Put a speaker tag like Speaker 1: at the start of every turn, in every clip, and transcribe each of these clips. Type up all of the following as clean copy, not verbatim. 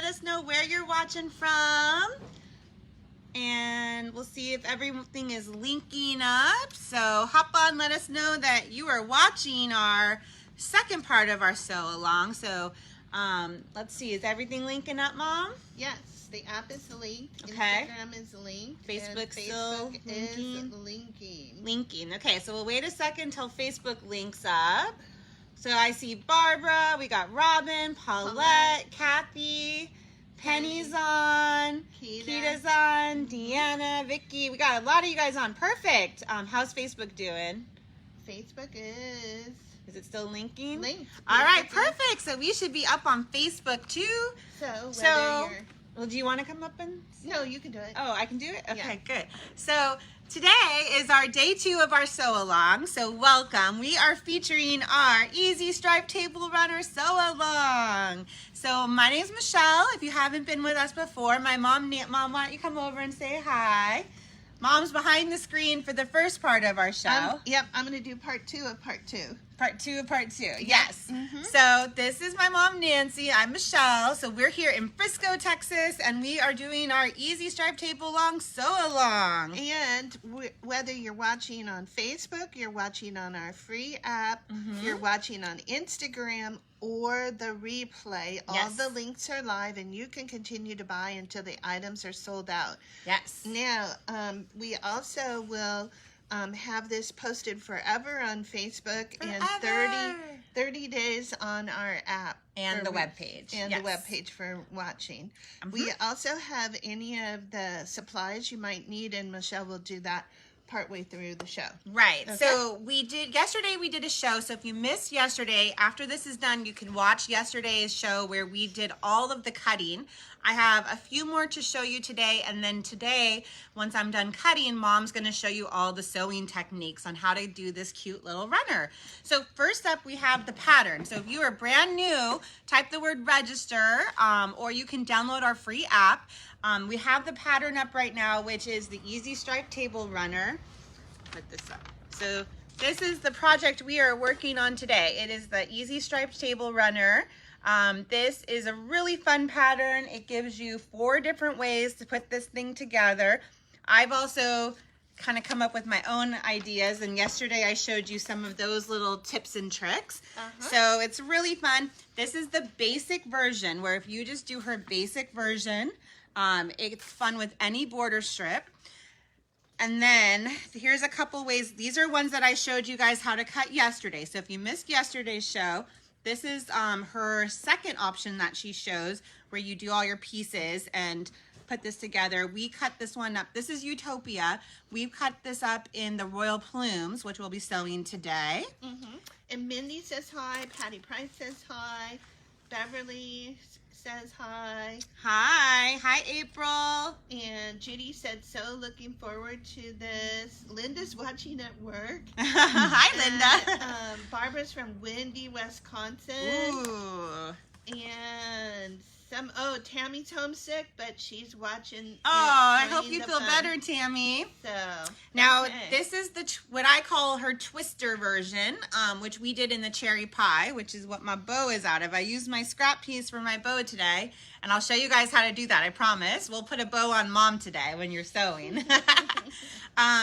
Speaker 1: let us know where you're watching from. And we'll see if everything is linking up. So hop on, let us know that you are watching our second part of our sew along. So let's see, is everything linking up, Mom?
Speaker 2: Yes, the app is linked.
Speaker 1: Okay.
Speaker 2: Instagram is linked.
Speaker 1: Facebook
Speaker 2: still
Speaker 1: linking?
Speaker 2: linking.
Speaker 1: Linking. Okay, so we'll wait a second until Facebook links up. So I see Barbara, we got Robin, Paulette, Kathy, Penny's on, Keita's on, Deanna, Vicky. We got a lot of you guys on. Perfect. How's Facebook doing?
Speaker 2: Facebook is...
Speaker 1: Is it still linking?
Speaker 2: Linked.
Speaker 1: All right, perfect. So we should be up on Facebook too.
Speaker 2: So you're...
Speaker 1: Well, do you want to come up and...
Speaker 2: No, you can do it.
Speaker 1: Oh, I can do it? Okay,
Speaker 2: Yeah.
Speaker 1: good. So today is our day 2 of our sew along. So welcome. We are featuring our Easy Stripe Table Runner sew along. So my name's Michelle. If you haven't been with us before, my mom, why don't you come over and say hi? Mom's behind the screen for the first part of our show.
Speaker 2: Yep, I'm going to do part 2 of part 2.
Speaker 1: Part 2 of part 2, yes.
Speaker 2: Mm-hmm.
Speaker 1: So this is my mom, Nancy. I'm Michelle. So we're here in Frisco, Texas, and we are doing our Easy Stripe Table Along sew along.
Speaker 2: And whether you're watching on Facebook, you're watching on our free app, you're watching on Instagram, or the replay, all the links are live, and you can continue to buy until the items are sold out.
Speaker 1: Yes.
Speaker 2: Now, we also will have this posted forever on Facebook and 30 days on our app.
Speaker 1: And the webpage.
Speaker 2: And the webpage for watching. We also have any of the supplies you might need, and Michelle will do that partway through the show.
Speaker 1: Right.
Speaker 2: Okay.
Speaker 1: So yesterday we did a show. So if you missed yesterday, after this is done, you can watch yesterday's show where we did all of the cutting. I have a few more to show you today. And then today, once I'm done cutting, Mom's going to show you all the sewing techniques on how to do this cute little runner. So first up, we have the pattern. So if you are brand new, type the word register, or you can download our free app. We have the pattern up right now, which is the Easy Stripe Table Runner. Put this up. So this is the project we are working on today. It is the Easy Stripe Table Runner. This is a really fun pattern. It gives you 4 different ways to put this thing together. I've also kind of come up with my own ideas, and yesterday I showed you some of those little tips and tricks. So it's really fun. This is the basic version, where if you just do her basic version, it's fun with any border strip. And then here's a couple ways. These are ones that I showed you guys how to cut yesterday. So if you missed yesterday's show, this is her second option that she shows, where you do all your pieces and put this together. We cut this one up. This is Utopia. We've cut this up in the Royal Plumes, which we'll be sewing today.
Speaker 2: And Mindy says hi. Patty Price says hi. Beverly says hi.
Speaker 1: Hi. Hi, April.
Speaker 2: And Judy said, so looking forward to this. Linda's watching at work.
Speaker 1: Hi, Linda.
Speaker 2: Barbara's from Windy, Wisconsin.
Speaker 1: Ooh.
Speaker 2: And Tammy's homesick, but she's watching.
Speaker 1: I hope you feel better, Tammy.
Speaker 2: So
Speaker 1: now this is what I call her twister version, which we did in the cherry pie, which is what my bow is out of. I used my scrap piece for my bow today, and I'll show you guys how to do that. I promise. We'll put a bow on Mom today when you're sewing.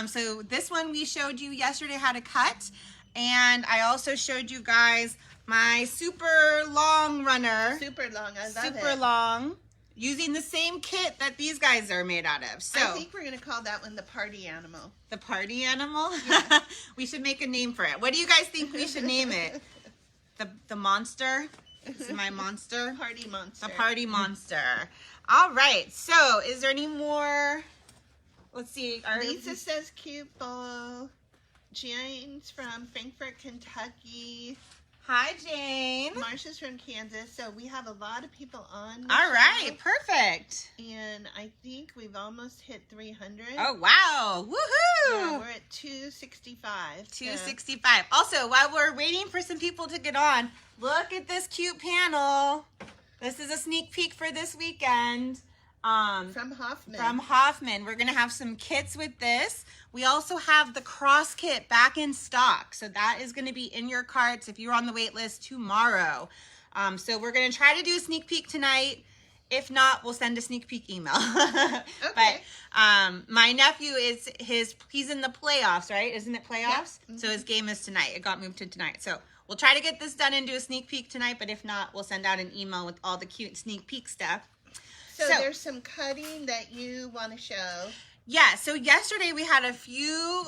Speaker 1: So this one we showed you yesterday how to cut, and I also showed you guys my super long runner.
Speaker 2: Super long, I love it.
Speaker 1: Super long, using the same kit that these guys are made out of. So
Speaker 2: I think we're going to call that one the party animal.
Speaker 1: The party animal?
Speaker 2: Yeah.
Speaker 1: We should make a name for it. What do you guys think we should name it? The monster? This is my monster?
Speaker 2: Party monster.
Speaker 1: The party monster. All right. So is there any more? Let's see.
Speaker 2: Lisa says cute bow. Jane's from Frankfort, Kentucky.
Speaker 1: Hi, Jane.
Speaker 2: Marsha's from Kansas. So we have a lot of people on.
Speaker 1: All right, perfect.
Speaker 2: And I think we've almost hit 300.
Speaker 1: Oh, wow. Woohoo.
Speaker 2: Yeah, we're at 265.
Speaker 1: 265. Also, while we're waiting for some people to get on, look at this cute panel. This is a sneak peek for this weekend.
Speaker 2: From Hoffman.
Speaker 1: From Hoffman. We're going to have some kits with this. We also have the cross kit back in stock. So that is going to be in your carts if you're on the wait list tomorrow. So we're going to try to do a sneak peek tonight. If not, we'll send a sneak peek email.
Speaker 2: Okay.
Speaker 1: But my nephew he's in the playoffs, right? Isn't it playoffs?
Speaker 2: Yeah.
Speaker 1: So his game is tonight. It got moved to tonight. So we'll try to get this done and do a sneak peek tonight, but if not, we'll send out an email with all the cute sneak peek stuff.
Speaker 2: So there's some cutting that you want to show.
Speaker 1: Yeah, so yesterday we had a few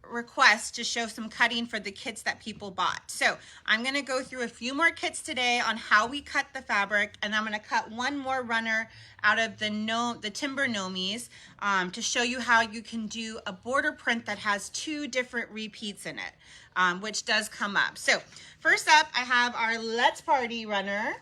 Speaker 1: requests to show some cutting for the kits that people bought. So I'm going to go through a few more kits today on how we cut the fabric, and I'm going to cut one more runner out of the Timber Nomies to show you how you can do a border print that has 2 different repeats in it, which does come up. So first up, I have our Let's Party runner.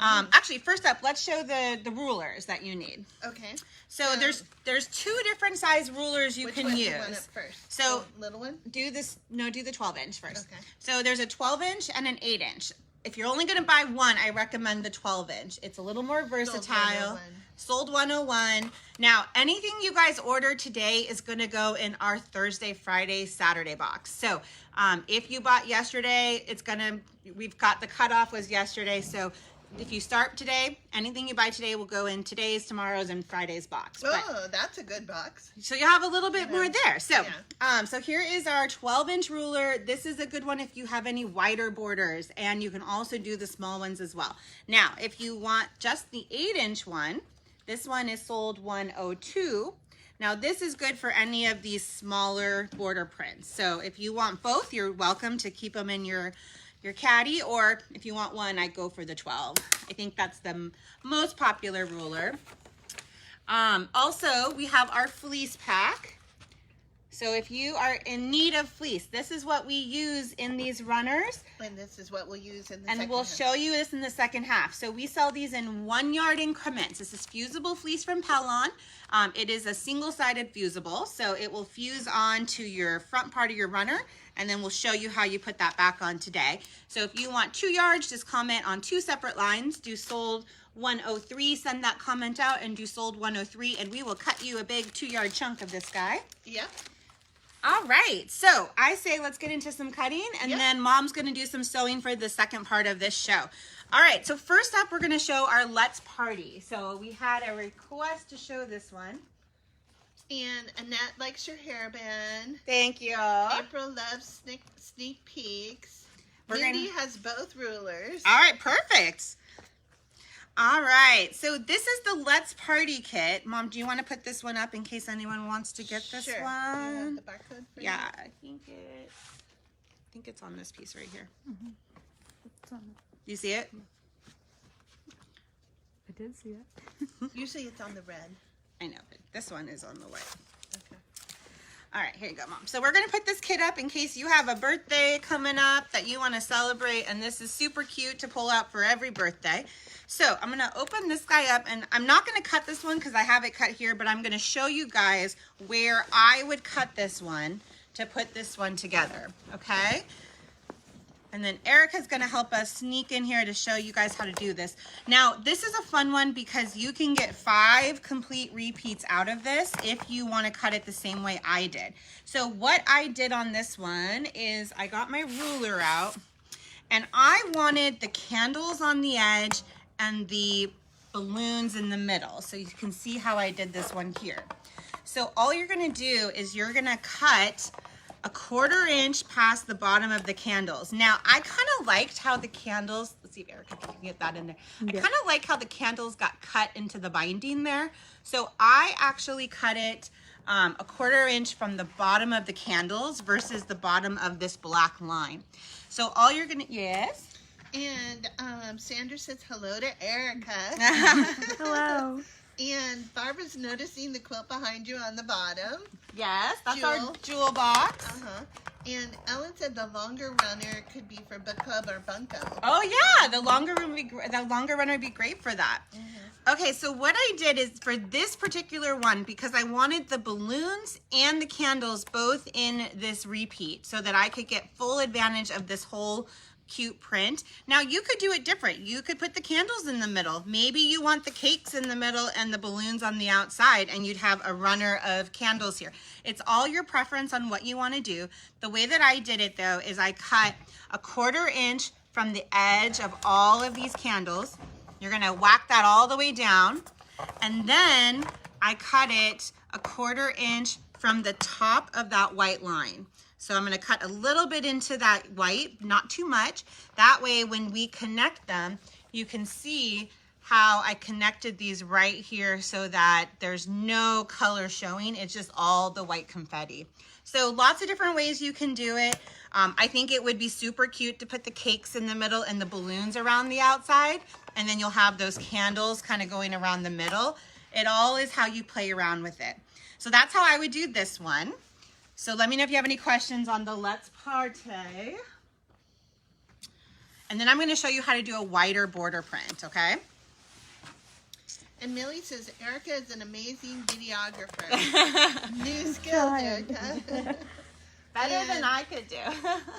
Speaker 1: Actually, first up, let's show the rulers that you need.
Speaker 2: Okay.
Speaker 1: So there's 2 different size rulers you can use.
Speaker 2: Which one do you want up first?
Speaker 1: So
Speaker 2: the little one?
Speaker 1: do the 12-inch first.
Speaker 2: Okay.
Speaker 1: So there's a 12-inch and an 8-inch. If you're only going to buy one, I recommend the 12-inch. It's a little more versatile. Sold 101. Now, anything you guys order today is going to go in our Thursday, Friday, Saturday box. So if you bought yesterday, we've got the cutoff was yesterday. So if you start today, anything you buy today will go in today's, tomorrow's, and Friday's box.
Speaker 2: Oh, that's a good box.
Speaker 1: So you have a little bit more there. So,
Speaker 2: Yeah.
Speaker 1: So here is our 12-inch ruler. This is a good one if you have any wider borders, and you can also do the small ones as well. Now, if you want just the 8-inch one, this one is sold 102. Now, this is good for any of these smaller border prints. So if you want both, you're welcome to keep them in your caddy, or if you want one, I go for the 12. I think that's the most popular ruler. Also, we have our fleece pack. So if you are in need of fleece, this is what we use in these runners.
Speaker 2: And this is what we'll use in the
Speaker 1: And we'll show you this in the second half. So we sell these in 1 yard increments. This is fusible fleece from Pellon. It is a single-sided fusible, so it will fuse on to your front part of your runner, and then we'll show you how you put that back on today. So if you want 2 yards, just comment on 2 separate lines. Do sold 103, send that comment out, and do sold 103, and we will cut you a big 2-yard chunk of this guy.
Speaker 2: Yep.
Speaker 1: All right, so I say let's get into some cutting, and then Mom's going to do some sewing for the second part of this show. All right, so first up, we're going to show our Let's Party. So we had a request to show this one.
Speaker 2: And Annette likes your hairband.
Speaker 1: Thank you.
Speaker 2: April loves sneak peeks. Mindy has both rulers.
Speaker 1: All right, perfect. All right, so this is the Let's Party kit. Mom, do you want to put this one up in case anyone wants to get this
Speaker 2: one?
Speaker 1: Sure.
Speaker 2: Do you have the barcode for you?
Speaker 1: I think it's on this piece right here.
Speaker 3: It's on
Speaker 1: You see it?
Speaker 3: I did see it.
Speaker 2: Usually it's on the red.
Speaker 1: I know, but this one is on the white.
Speaker 2: Okay.
Speaker 1: All right, here you go, Mom. So we're going to put this kit up in case you have a birthday coming up that you want to celebrate, and this is super cute to pull out for every birthday. So I'm going to open this guy up, and I'm not going to cut this one because I have it cut here, but I'm going to show you guys where I would cut this one to put this one together, okay? And then Erica's going to help us sneak in here to show you guys how to do this. Now, this is a fun one because you can get 5 complete repeats out of this if you want to cut it the same way I did. So what I did on this one is I got my ruler out, and I wanted the candles on the edge and the balloons in the middle. So you can see how I did this one here. So all you're going to do is you're going to cut a 1/4 inch past the bottom of the candles. Now, I kind of liked how the candles, let's see if Erica can get that in there. I kind of like how the candles got cut into the binding there. So I actually cut it a 1/4 inch from the bottom of the candles versus the bottom of this black line. So all you're going to, yes?
Speaker 2: And Sandra says hello to Erica.
Speaker 3: Hello.
Speaker 2: And Barbara's noticing the quilt behind you on the bottom.
Speaker 1: Yes, that's our jewel box.
Speaker 2: And Ellen said the longer runner could be for book club or bunko.
Speaker 1: Oh yeah, the longer runner would be great for that. Okay, so what I did is for this particular one, because I wanted the balloons and the candles both in this repeat so that I could get full advantage of this whole cute print. Now you could do it different. You could put the candles in the middle. Maybe you want the cakes in the middle and the balloons on the outside, and you'd have a runner of candles here. It's all your preference on what you want to do. The way that I did it though, is I cut a 1/4 inch from the edge of all of these candles. You're gonna whack that all the way down, and then I cut it a 1/4 inch from the top of that white line. So I'm gonna cut a little bit into that white, not too much. That way when we connect them, you can see how I connected these right here so that there's no color showing. It's just all the white confetti. So lots of different ways you can do it. I think it would be super cute to put the cakes in the middle and the balloons around the outside, and then you'll have those candles kind of going around the middle. It all is how you play around with it. So that's how I would do this one. So let me know if you have any questions on the Let's Party. And then I'm going to show you how to do a wider border print, okay?
Speaker 2: And Millie says, Erica is an amazing videographer. New skill, Erica.
Speaker 1: Better than I could do.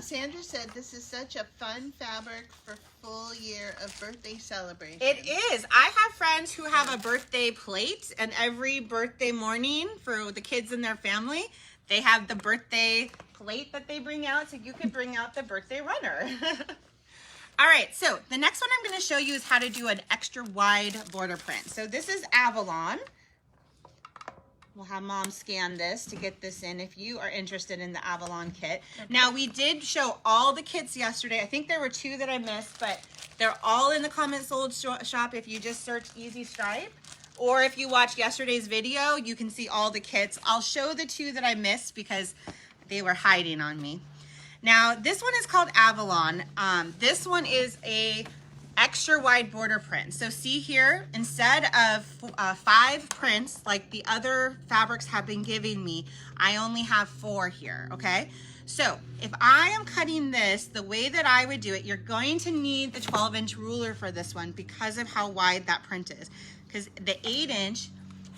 Speaker 2: Sandra said, this is such a fun fabric for full year of birthday celebration.
Speaker 1: It is. I have friends who have a birthday plate, and every birthday morning for the kids and their family, they have the birthday plate that they bring out, so you could bring out the birthday runner. All right, so the next one I'm going to show you is how to do an extra wide border print. So this is Avalon. We'll have Mom scan this to get this in if you are interested in the Avalon kit. Okay. Now, we did show all the kits yesterday. I think there were 2 that I missed, but they're all in the Comment Sold shop if you just search Easy Stripe. Or if you watch yesterday's video, you can see all the kits. I'll show the 2 that I missed because they were hiding on me. Now, this one is called Avalon. This one is a extra wide border print. So see here, instead of 5 prints like the other fabrics have been giving me, I only have 4 here, okay? So if I am cutting this, the way that I would do it, you're going to need the 12-inch ruler for this one because of how wide that print is. Because the 8-inch,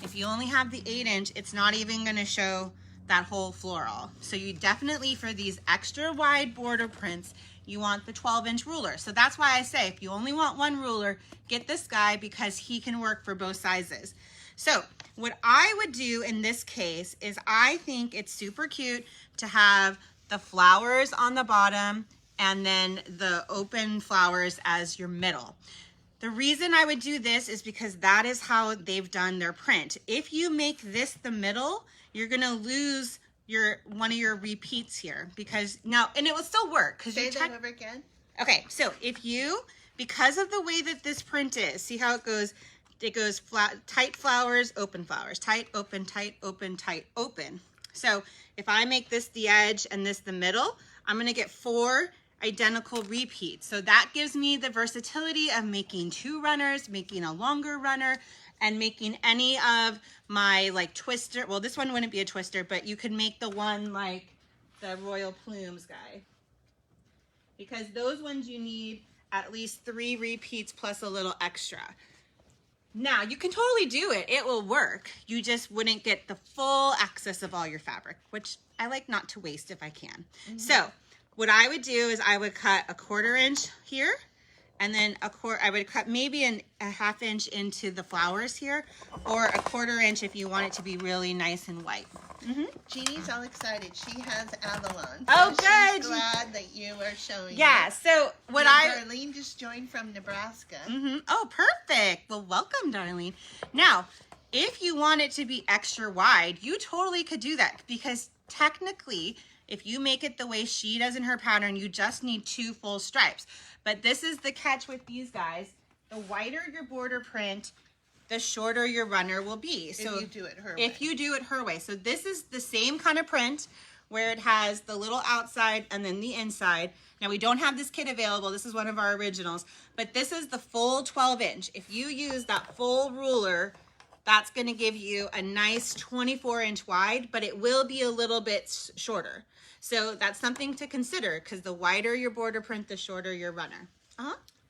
Speaker 1: if you only have the 8-inch, it's not even gonna show that whole floral. So you definitely, for these extra wide border prints, you want the 12-inch ruler. So that's why I say, if you only want one ruler, get this guy because he can work for both sizes. So what I would do in this case is I think it's super cute to have the flowers on the bottom and then the open flowers as your middle. The reason I would do this is because that is how they've done their print. If you make this the middle, you're gonna lose one of your repeats here because now, and it will still work. Because
Speaker 2: say that over again.
Speaker 1: Okay, so if you, because of the way that this print is, see how it goes flat, tight flowers, tight, open, tight, open, tight, open. So if I make this the edge and this the middle, I'm gonna get 4 identical repeats. So that gives me the versatility of making 2 runners, making a longer runner, and making any of my like twister, well this one wouldn't be a twister, but you could make the one like the Royal Plumes guy. Because those ones you need at least 3 repeats plus a little extra. Now you can totally do it, it will work. You just wouldn't get the full access of all your fabric, which I like not to waste if I can. Mm-hmm. So what I would do is I would cut a 1/4 inch here, and then I would cut maybe a 1/2 inch into the flowers here, or a 1/4 inch if you want it to be really nice and white. Mm-hmm.
Speaker 2: Jeannie's all excited. She has Avalon. So
Speaker 1: oh, good.
Speaker 2: She's glad that you are showing.
Speaker 1: Yeah.
Speaker 2: It.
Speaker 1: So what
Speaker 2: Darlene just joined from Nebraska.
Speaker 1: Mm-hmm. Oh, perfect. Well, welcome, Darlene. Now, if you want it to be extra wide, you totally could do that because technically, if you make it the way she does in her pattern, you just need 2 full stripes. But this is the catch with these guys. The wider your border print, the shorter your runner will be. So
Speaker 2: if you do it her way.
Speaker 1: If you do it her way. So this is the same kind of print where it has the little outside and then the inside. Now we don't have this kit available. This is one of our originals, but this is the full 12-inch. If you use that full ruler, that's gonna give you a nice 24-inch wide, but it will be a little bit shorter. So that's something to consider because the wider your border print, the shorter your runner.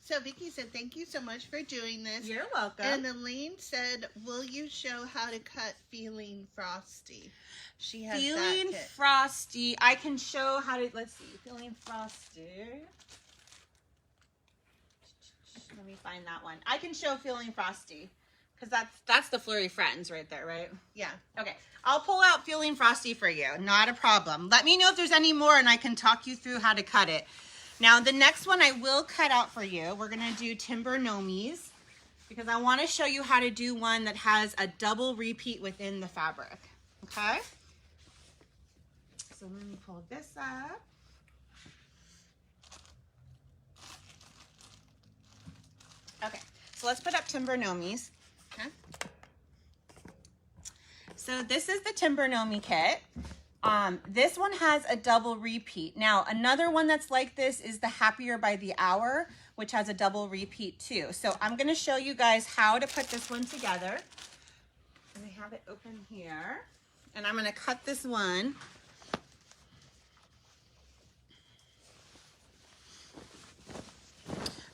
Speaker 2: So Vicki said, thank you so much for doing this.
Speaker 1: You're welcome.
Speaker 2: And Elaine said, will you show how to cut Feeling Frosty? She has
Speaker 1: Feeling
Speaker 2: that kit.
Speaker 1: Frosty. I can show how to, let's see, Feeling Frosty. Let me find that one. I can show Feeling Frosty because that's the Flurry Friends right there, right?
Speaker 2: Yeah.
Speaker 1: Okay. I'll pull out Feeling Frosty for you. Not a problem. Let me know if there's any more and I can talk you through how to cut it. Now, the next one I will cut out for you. We're going to do Timber Nomies. because I want to show you how to do one that has a double repeat within the fabric. Okay? So let me pull this up. Okay, so let's put up Timber Nomis. Okay. So this is the Timber Nomi kit. This one has a double repeat. Now, another one that's like this is the Happier by the Hour, which has a double repeat too. So I'm gonna show you guys how to put this one together. And I have it open here. And I'm gonna cut this one.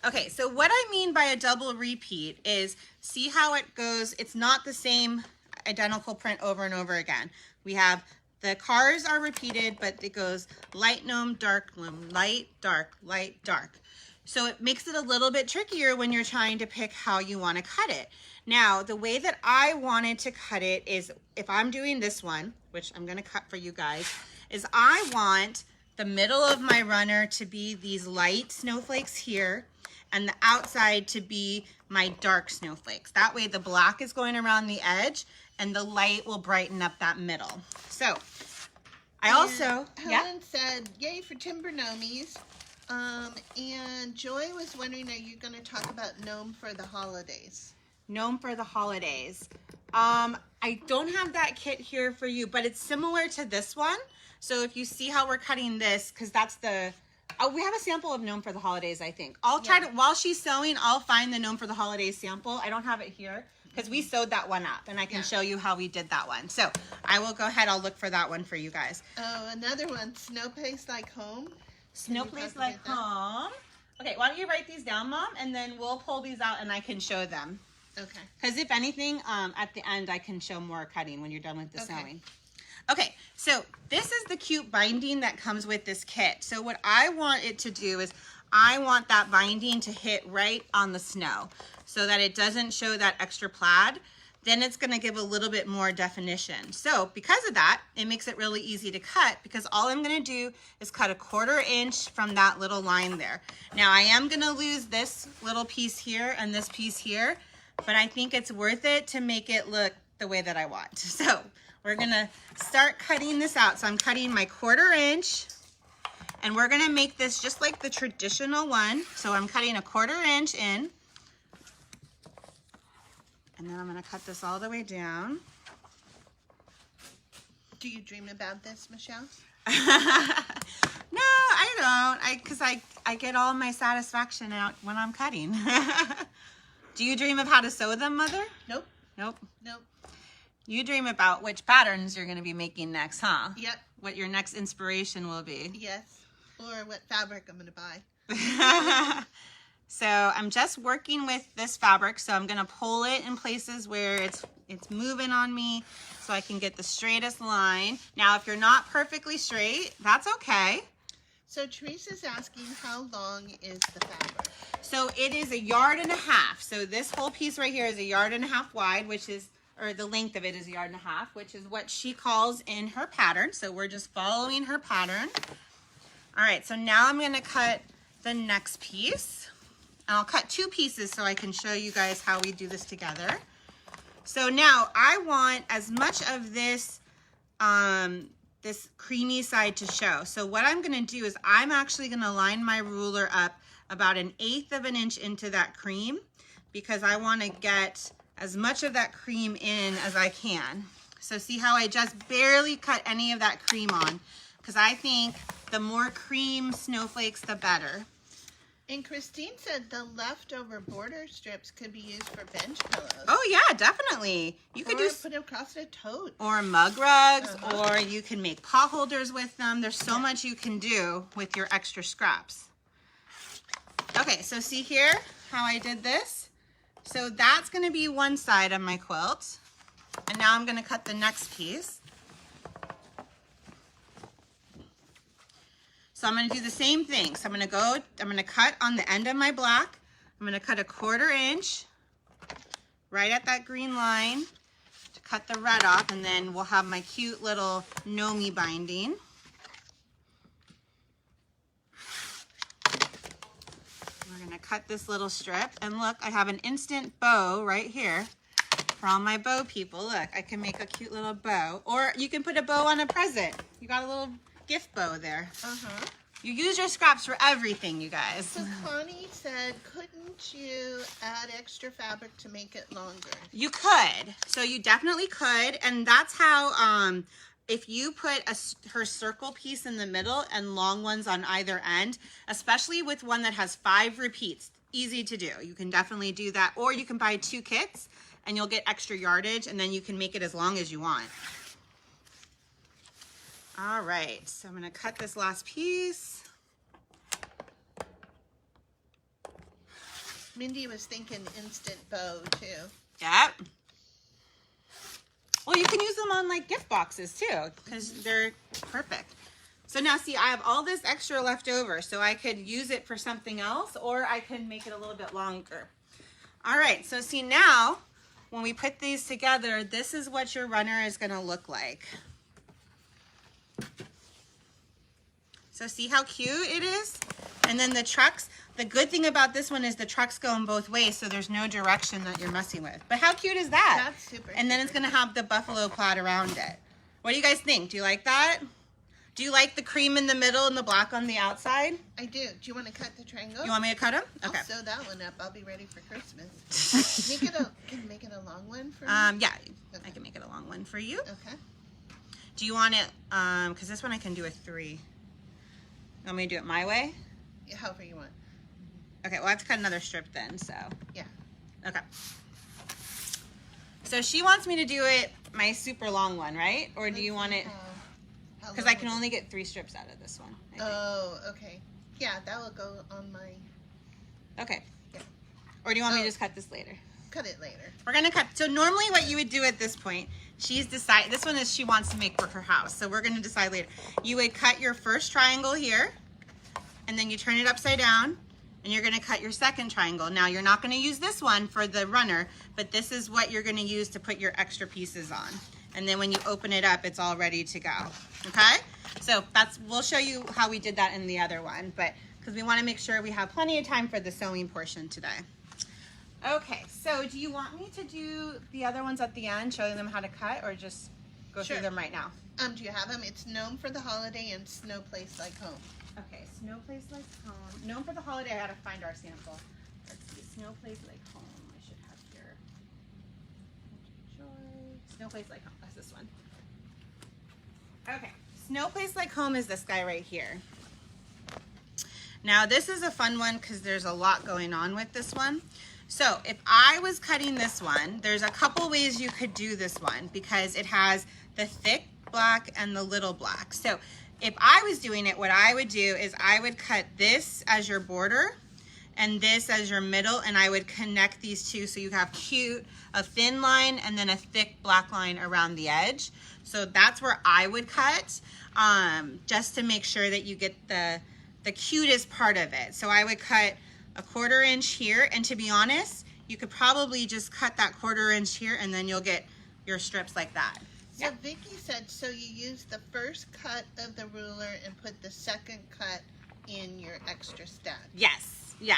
Speaker 1: Okay, so what I mean by a double repeat is, see how it goes, it's not the same identical print over and over again. We have the cars are repeated, but it goes light gnome, dark gnome, light, dark, light, dark. So it makes it a little bit trickier when you're trying to pick how you want to cut it. Now, the way that I wanted to cut it is, if I'm doing this one, which I'm going to cut for you guys, is I want the middle of my runner to be these light snowflakes here, and the outside to be my dark snowflakes. That way the black is going around the edge and the light will brighten up that middle. So I also,
Speaker 2: Helen said, yay for Timber Nomis. And Joy was wondering, are you going to talk about gnome for the holidays?
Speaker 1: Gnome for the holidays. I don't have that kit here for you, but it's similar to this one. So if you see how we're cutting this, because that's the, oh, we have a sample of Gnome for the Holidays, I think. I'll try to, while she's sewing, I'll find the Gnome for the Holidays sample. I don't have it here because we sewed that one up, and I can show you how we did that one. So I will go ahead, I'll look for that one for you guys.
Speaker 2: Oh, another one, Snow Place Like Home.
Speaker 1: Snow Place Like Home. Okay, why don't you write these down, Mom, and then we'll pull these out and I can show them.
Speaker 2: Okay.
Speaker 1: Because if anything, at the end, I can show more cutting when you're done with the sewing. Okay, so this is the cute binding that comes with this kit. So what I want it to do is I want that binding to hit right on the snow so that it doesn't show that extra plaid. Then it's gonna give a little bit more definition. So because of that, it makes it really easy to cut because all I'm gonna do is cut 1/4 inch from that little line there. Now I am gonna lose this little piece here and this piece here, but I think it's worth it to make it look the way that I want. So we're gonna start cutting this out. So I'm cutting my 1/4 inch and we're gonna make this just like the traditional one. So I'm cutting 1/4 inch in and then I'm gonna cut this all the way down.
Speaker 2: Do you dream about this, Michelle?
Speaker 1: No, I don't. Because I get all my satisfaction out when I'm cutting. Do you dream of how to sew them, Mother?
Speaker 2: Nope.
Speaker 1: Nope.
Speaker 2: Nope.
Speaker 1: You dream about which patterns you're going to be making next, huh?
Speaker 2: Yep.
Speaker 1: What your next inspiration will be.
Speaker 2: Yes. Or what fabric I'm going to buy.
Speaker 1: So I'm just working with this fabric, so I'm going to pull it in places where it's moving on me so I can get the straightest line. Now, if you're not perfectly straight, that's okay.
Speaker 2: So Teresa's asking, how long is the fabric?
Speaker 1: So it is 1.5 yards. So this whole piece right here is 1.5 yards wide, which is, or the length of it is 1.5 yards, which is what she calls in her pattern. So we're just following her pattern. All right, so now I'm gonna cut the next piece. And I'll cut 2 pieces so I can show you guys how we do this together. So now I want as much of this, this creamy side to show. So what I'm gonna do is I'm actually gonna line my ruler up about 1/8 of an inch into that cream because I wanna get as much of that cream in as I can. So see how I just barely cut any of that cream on because I think the more cream snowflakes, the better.
Speaker 2: And Christine said the leftover border strips could be used for bench pillows.
Speaker 1: Oh yeah, definitely. You could do
Speaker 2: put it across a tote.
Speaker 1: Or mug rugs, or you can make pot holders with them. There's so much you can do with your extra scraps. Okay, so see here how I did this? So that's gonna be one side of my quilt. And now I'm gonna cut the next piece. So I'm gonna do the same thing. So I'm gonna cut on the end of my black. I'm gonna cut 1/4 inch right at that green line to cut the red off, and then we'll have my cute little Nomi binding. We're gonna gonna cut this little strip, and look, I have an instant bow right here for all my bow people. Look, I can make a cute little bow, or you can put a bow on a present. You got a little gift bow there. You use your scraps for everything, you guys.
Speaker 2: So Connie said, couldn't you add extra fabric to make it longer?
Speaker 1: You could. So you definitely could, and that's how, if you put her circle piece in the middle and long ones on either end, especially with one that has 5 repeats, easy to do. You can definitely do that, or you can buy 2 kits and you'll get extra yardage, and then you can make it as long as you want. All right, so I'm gonna cut this last piece.
Speaker 2: Mindy was thinking instant bow too.
Speaker 1: Yep. Well, you can use them on like gift boxes too, because they're perfect. So now see, I have all this extra left over, so I could use it for something else, or I can make it a little bit longer. All right, so see now, when we put these together, this is what your runner is gonna look like. So see how cute it is? And then the trucks, the good thing about this one is the trucks go in both ways, so there's no direction that you're messing with. But how cute is that?
Speaker 2: That's super.
Speaker 1: And then it's gonna have the buffalo plaid around it. What do you guys think? Do you like that? Do you like the cream in the middle and the black on the outside?
Speaker 2: I do. Do you want to cut the triangle?
Speaker 1: You want me to cut them? Okay.
Speaker 2: I'll sew that one up. I'll be ready for Christmas. Can you make it a long one for me?
Speaker 1: Yeah,
Speaker 2: Okay.
Speaker 1: I can make it a long one for you.
Speaker 2: Okay.
Speaker 1: Do you want it, because this one I can do a 3. You want me to do it my way?
Speaker 2: Yeah, however you want.
Speaker 1: Okay, well I have to cut another strip then, so.
Speaker 2: Yeah.
Speaker 1: Okay. So she wants me to do it my super long one, right? Or do you want it, because I can only get 3 strips out of this one. I think.
Speaker 2: Oh, okay. Yeah, that will go on my...
Speaker 1: Okay.
Speaker 2: Yeah.
Speaker 1: Or do you want me to just cut this later?
Speaker 2: Cut it later.
Speaker 1: We're gonna cut, so normally what you would do at this point, she's decided, this one is she wants to make for her house, so we're gonna decide later. You would cut your first triangle here, and then you turn it upside down, and you're gonna cut your second triangle. Now you're not gonna use this one for the runner, but this is what you're gonna use to put your extra pieces on. And then when you open it up, it's all ready to go, okay? So we'll show you how we did that in the other one, but because we wanna make sure we have plenty of time for the sewing portion today. Okay, so do you want me to do the other ones at the end, showing them how to cut, or just go through them right now?
Speaker 2: Do you have them? It's Gnome for the Holiday and Snow Place Like Home.
Speaker 1: Okay, Snow Place Like Home. Gnome for the Holiday, I gotta find our sample. Let's see, Snow Place Like Home, I should have here. Joy. Snow Place Like Home, that's this one. Okay, Snow Place Like Home is this guy right here. Now this is a fun one because there's a lot going on with this one. So if I was cutting this one, there's a couple ways you could do this one because it has the thick black and the little black. So if I was doing it, what I would do is I would cut this as your border and this as your middle, and I would connect these two so you have a thin line and then a thick black line around the edge. So that's where I would cut, just to make sure that you get the cutest part of it. So I would cut a 1/4 inch here, and to be honest, you could probably just cut that 1/4 inch here and then you'll get your strips like that.
Speaker 2: So Vicky said, so you use the first cut of the ruler and put the second cut in your extra stat.
Speaker 1: Yes. Yeah,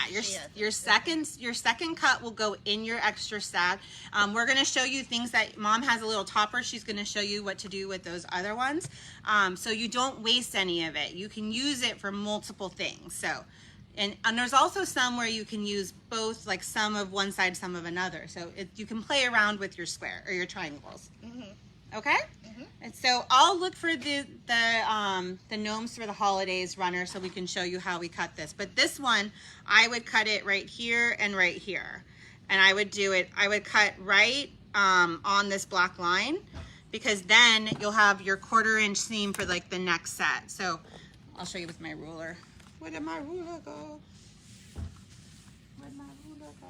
Speaker 1: your second cut will go in your extra stat. We're gonna show you things that Mom has a little topper. She's gonna show you what to do with those other ones. So you don't waste any of it. You can use it for multiple things. So, and there's also some where you can use both, like some of one side, some of another. So you can play around with your square or your triangles. Okay? And so I'll look for the Gnomes for the Holidays runner so we can show you how we cut this. But this one, I would cut it right here and right here. And I would cut right on this black line, because then you'll have your 1/4 inch seam for like the next set. So I'll show you with my ruler. Where did my ruler go? Where'd my ruler go?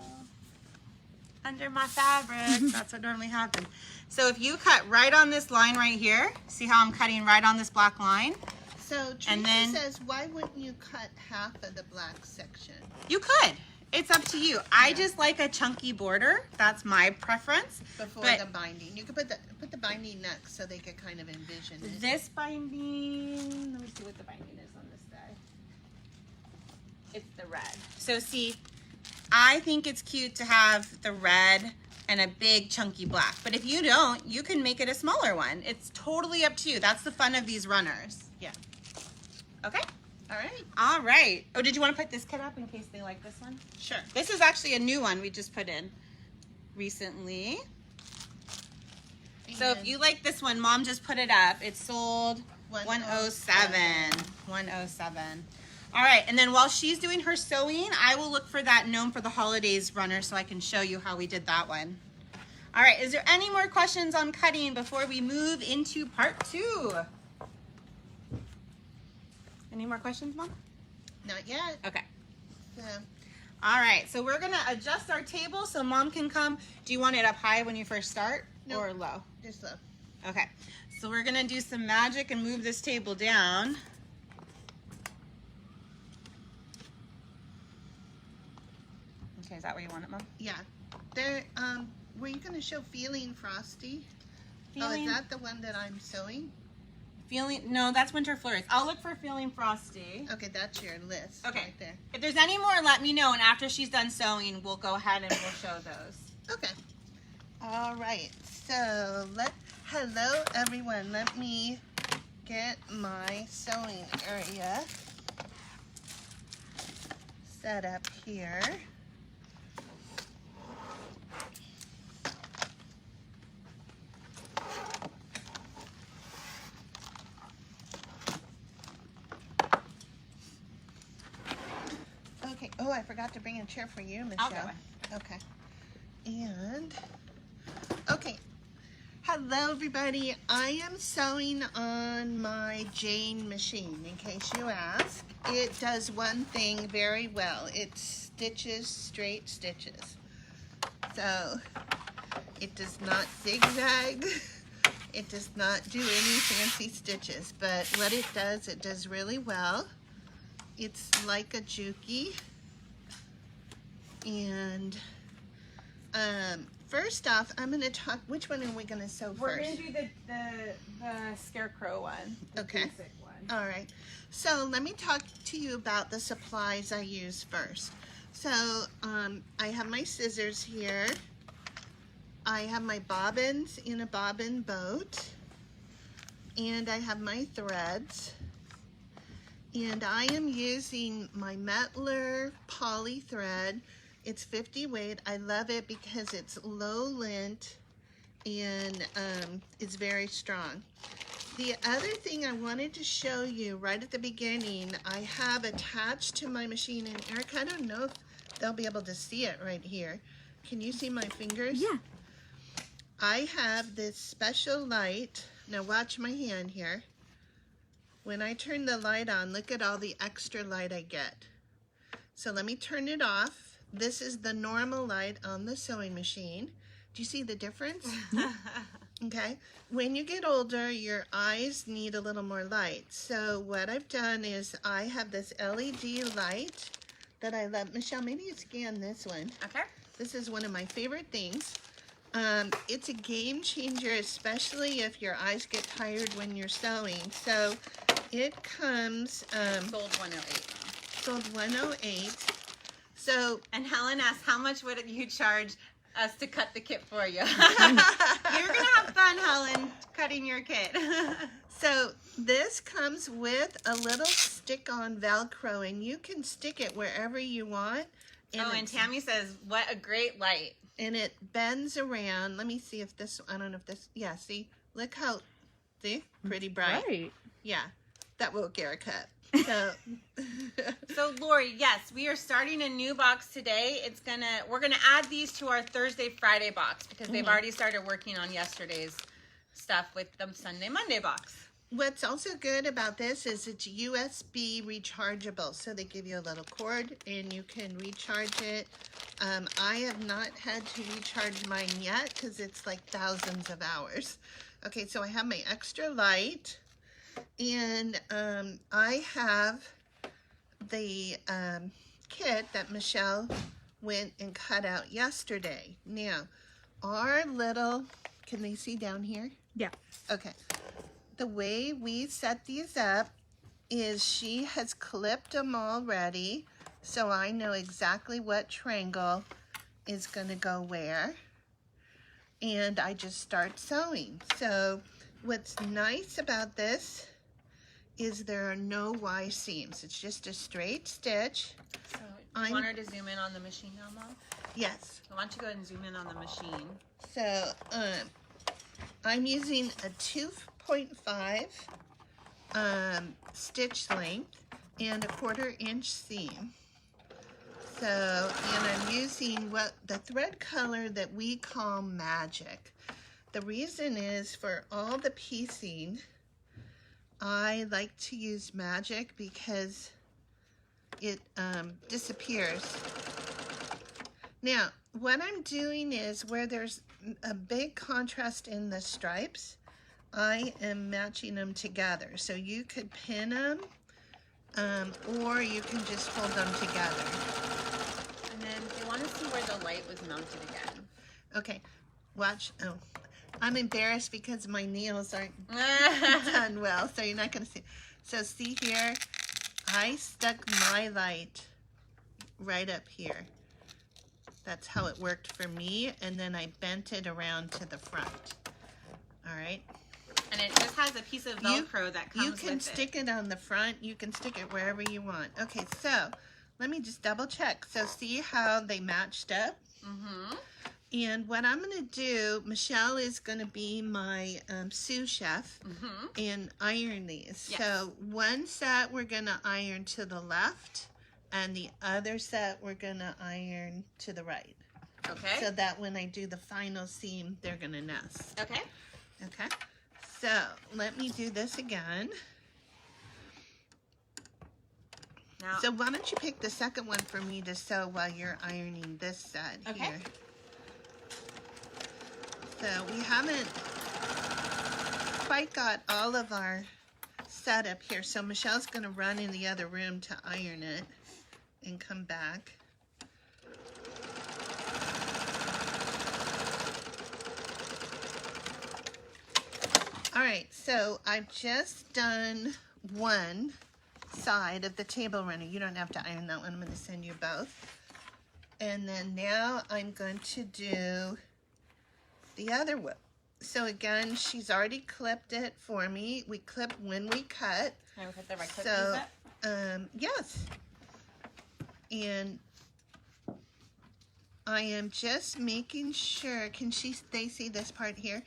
Speaker 1: Under my fabric. That's what normally happens. So if you cut right on this line right here, see how I'm cutting right on this black line?
Speaker 2: So Teresa says, why wouldn't you cut half of the black section?
Speaker 1: You could. It's up to you. I just like a chunky border. That's my preference.
Speaker 2: Before the binding. You could put the binding next so they could kind of envision it.
Speaker 1: This binding, let me see what the binding is on this guy. It's the red. So see, I think it's cute to have the red and a big chunky black. But if you don't, you can make it a smaller one. It's totally up to you. That's the fun of these runners.
Speaker 2: Yeah.
Speaker 1: Okay?
Speaker 2: All right.
Speaker 1: All right. Oh, did you want to put this kit up in case they like this one?
Speaker 2: Sure.
Speaker 1: This is actually a new one we just put in recently. So if you like this one, Mom just put it up. It's sold 107. 107. All right, and then while she's doing her sewing, I will look for that Gnome for the Holidays runner so I can show you how we did that one. All right, is there any more questions on cutting before we move into part 2? Any more questions, Mom?
Speaker 2: Not yet.
Speaker 1: Okay.
Speaker 2: So,
Speaker 1: All right, so we're gonna adjust our table so Mom can come. Do you want it up high when you first start or low?
Speaker 2: just low.
Speaker 1: Okay, so we're gonna do some magic and move this table down. Okay, is that where you want it, Mom?
Speaker 2: Yeah. There. Were you going to show Feeling Frosty? Oh,
Speaker 1: Feeling,
Speaker 2: is that the one that I'm sewing?
Speaker 1: no, that's Winter Flurries. I'll look for Feeling Frosty.
Speaker 2: Okay, that's your list.
Speaker 1: Okay.
Speaker 2: Right there.
Speaker 1: If there's any more, let me know, and after she's done sewing, we'll go ahead and we'll show those.
Speaker 2: Okay. All right. So hello everyone. Let me get my sewing area set up here. Okay. Oh, I forgot to bring a chair for you, Michelle.
Speaker 1: I'll go.
Speaker 2: Okay. And okay. Hello everybody. I am sewing on my Jane machine, in case you ask. It does one thing very well. It stitches straight stitches. So it does not zigzag. It does not do any fancy stitches, but what it does really well. It's like a Juki. And first off, I'm going to talk, which one are we going to sew first?
Speaker 1: We're going to do the scarecrow one. The
Speaker 2: Okay.
Speaker 1: basic one.
Speaker 2: All right. So let me talk to you about the supplies I use first. So I have my scissors here. I have my bobbins in a bobbin boat. And I have my threads. And I am using my Metler poly thread. It's 50 weight. I love it because it's low lint and it's very strong. The other thing I wanted to show you right at the beginning, I have attached to my machine, and Erica, I don't know if they'll be able to see it right here. Can you see my fingers?
Speaker 3: Yeah.
Speaker 2: I have this special light. Now watch my hand here. When I turn the light on, look at all the extra light I get. So let me turn it off. This is the normal light on the sewing machine. Do you see the difference? Okay. When you get older, your eyes need a little more light. So what I've done is I have this LED light that I love. Michelle, maybe you scan this one.
Speaker 1: Okay.
Speaker 2: This is one of my favorite things. It's a game changer, especially if your eyes get tired when you're sewing. So it comes
Speaker 1: Sold 108.
Speaker 2: sold 108. So
Speaker 1: And Helen asked, how much would you charge us to cut the kit for you? You're going to have fun, Helen, cutting your kit.
Speaker 2: so this comes with a little stick-on Velcro, and you can stick it wherever you want.
Speaker 1: And Tammy says, what a great light.
Speaker 2: And it bends around. Let me see if this, I don't know if this, yeah, see? Look how, see? Pretty bright.
Speaker 3: Right.
Speaker 2: Yeah, that will get a cut. So,
Speaker 1: So Lori, yes, we are starting a new box today. We're gonna add these to our Thursday, Friday box because they've already started working on yesterday's stuff with the Sunday, Monday box.
Speaker 2: what's also good about this is it's USB rechargeable. So they give you a little cord and you can recharge it. I have not had to recharge mine yet because it's like thousands of hours. Okay, so I have my extra light. And I have the kit that Michelle went and cut out yesterday. Now, our little, can they see down here?
Speaker 3: Yeah.
Speaker 2: Okay. The way we set these up is she has clipped them already. so I know exactly what triangle is going to go where, and I just start sewing. So what's nice about this is there are no Y seams. It's just a straight stitch.
Speaker 1: So you want her to zoom in on the machine now, Mom?
Speaker 2: Yes.
Speaker 1: I want you to go ahead and zoom in on the machine.
Speaker 2: So I'm using a 2.5 stitch length and a 1/4 inch seam. So, and I'm using the thread color that we call Magic. The reason is for all the piecing, I like to use Magic because it disappears. Now, what I'm doing is where there's a big contrast in the stripes, I am matching them together. So you could pin them, or you can just hold them together.
Speaker 1: And then you want to see where the light was mounted again.
Speaker 2: Okay, watch. Oh, I'm embarrassed because my nails aren't done well, so you're not going to see. So see here, I stuck my light right up here. That's how it worked for me, and then I bent it around to the front. All right.
Speaker 1: And it just has a piece of Velcro that comes with it.
Speaker 2: You can stick it on the front. You can stick it wherever you want. Okay, so let me just double check. So see how they matched up?
Speaker 1: Mm-hmm.
Speaker 2: And what I'm going to do, Michelle is going to be my sous chef and iron these.
Speaker 1: Yes.
Speaker 2: So one set we're going to iron to the left, and the other set we're going to iron to the right.
Speaker 1: Okay.
Speaker 2: So that when I do the final seam, they're going to nest.
Speaker 1: Okay.
Speaker 2: Okay. So let me do this again.
Speaker 1: Now,
Speaker 2: So why don't you pick the second one for me to sew while you're ironing this set here. So we haven't quite got all of our setup here. So Michelle's going to run in the other room to iron it and come back. All right, so I've just done one side of the table runner. You don't have to iron that one. I'm going to send you both. And then now I'm going to do the other one. So again, she's already clipped it for me. We clip when we cut.
Speaker 1: can I put the right clip
Speaker 2: So,
Speaker 1: in it?
Speaker 2: yes. And I am just making sure, they see this part here?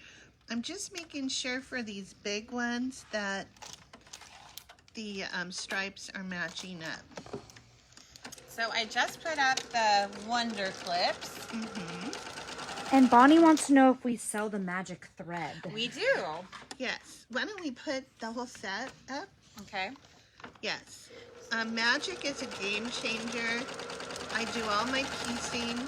Speaker 2: I'm just making sure for these big ones that the stripes are matching up.
Speaker 1: So I just put up the Wonder Clips.
Speaker 3: And Bonnie wants to know if we sell the magic thread.
Speaker 1: We do.
Speaker 2: Yes. Why don't we put the whole set up?
Speaker 1: Okay.
Speaker 2: Yes. Magic is a game changer. I do all my piecing.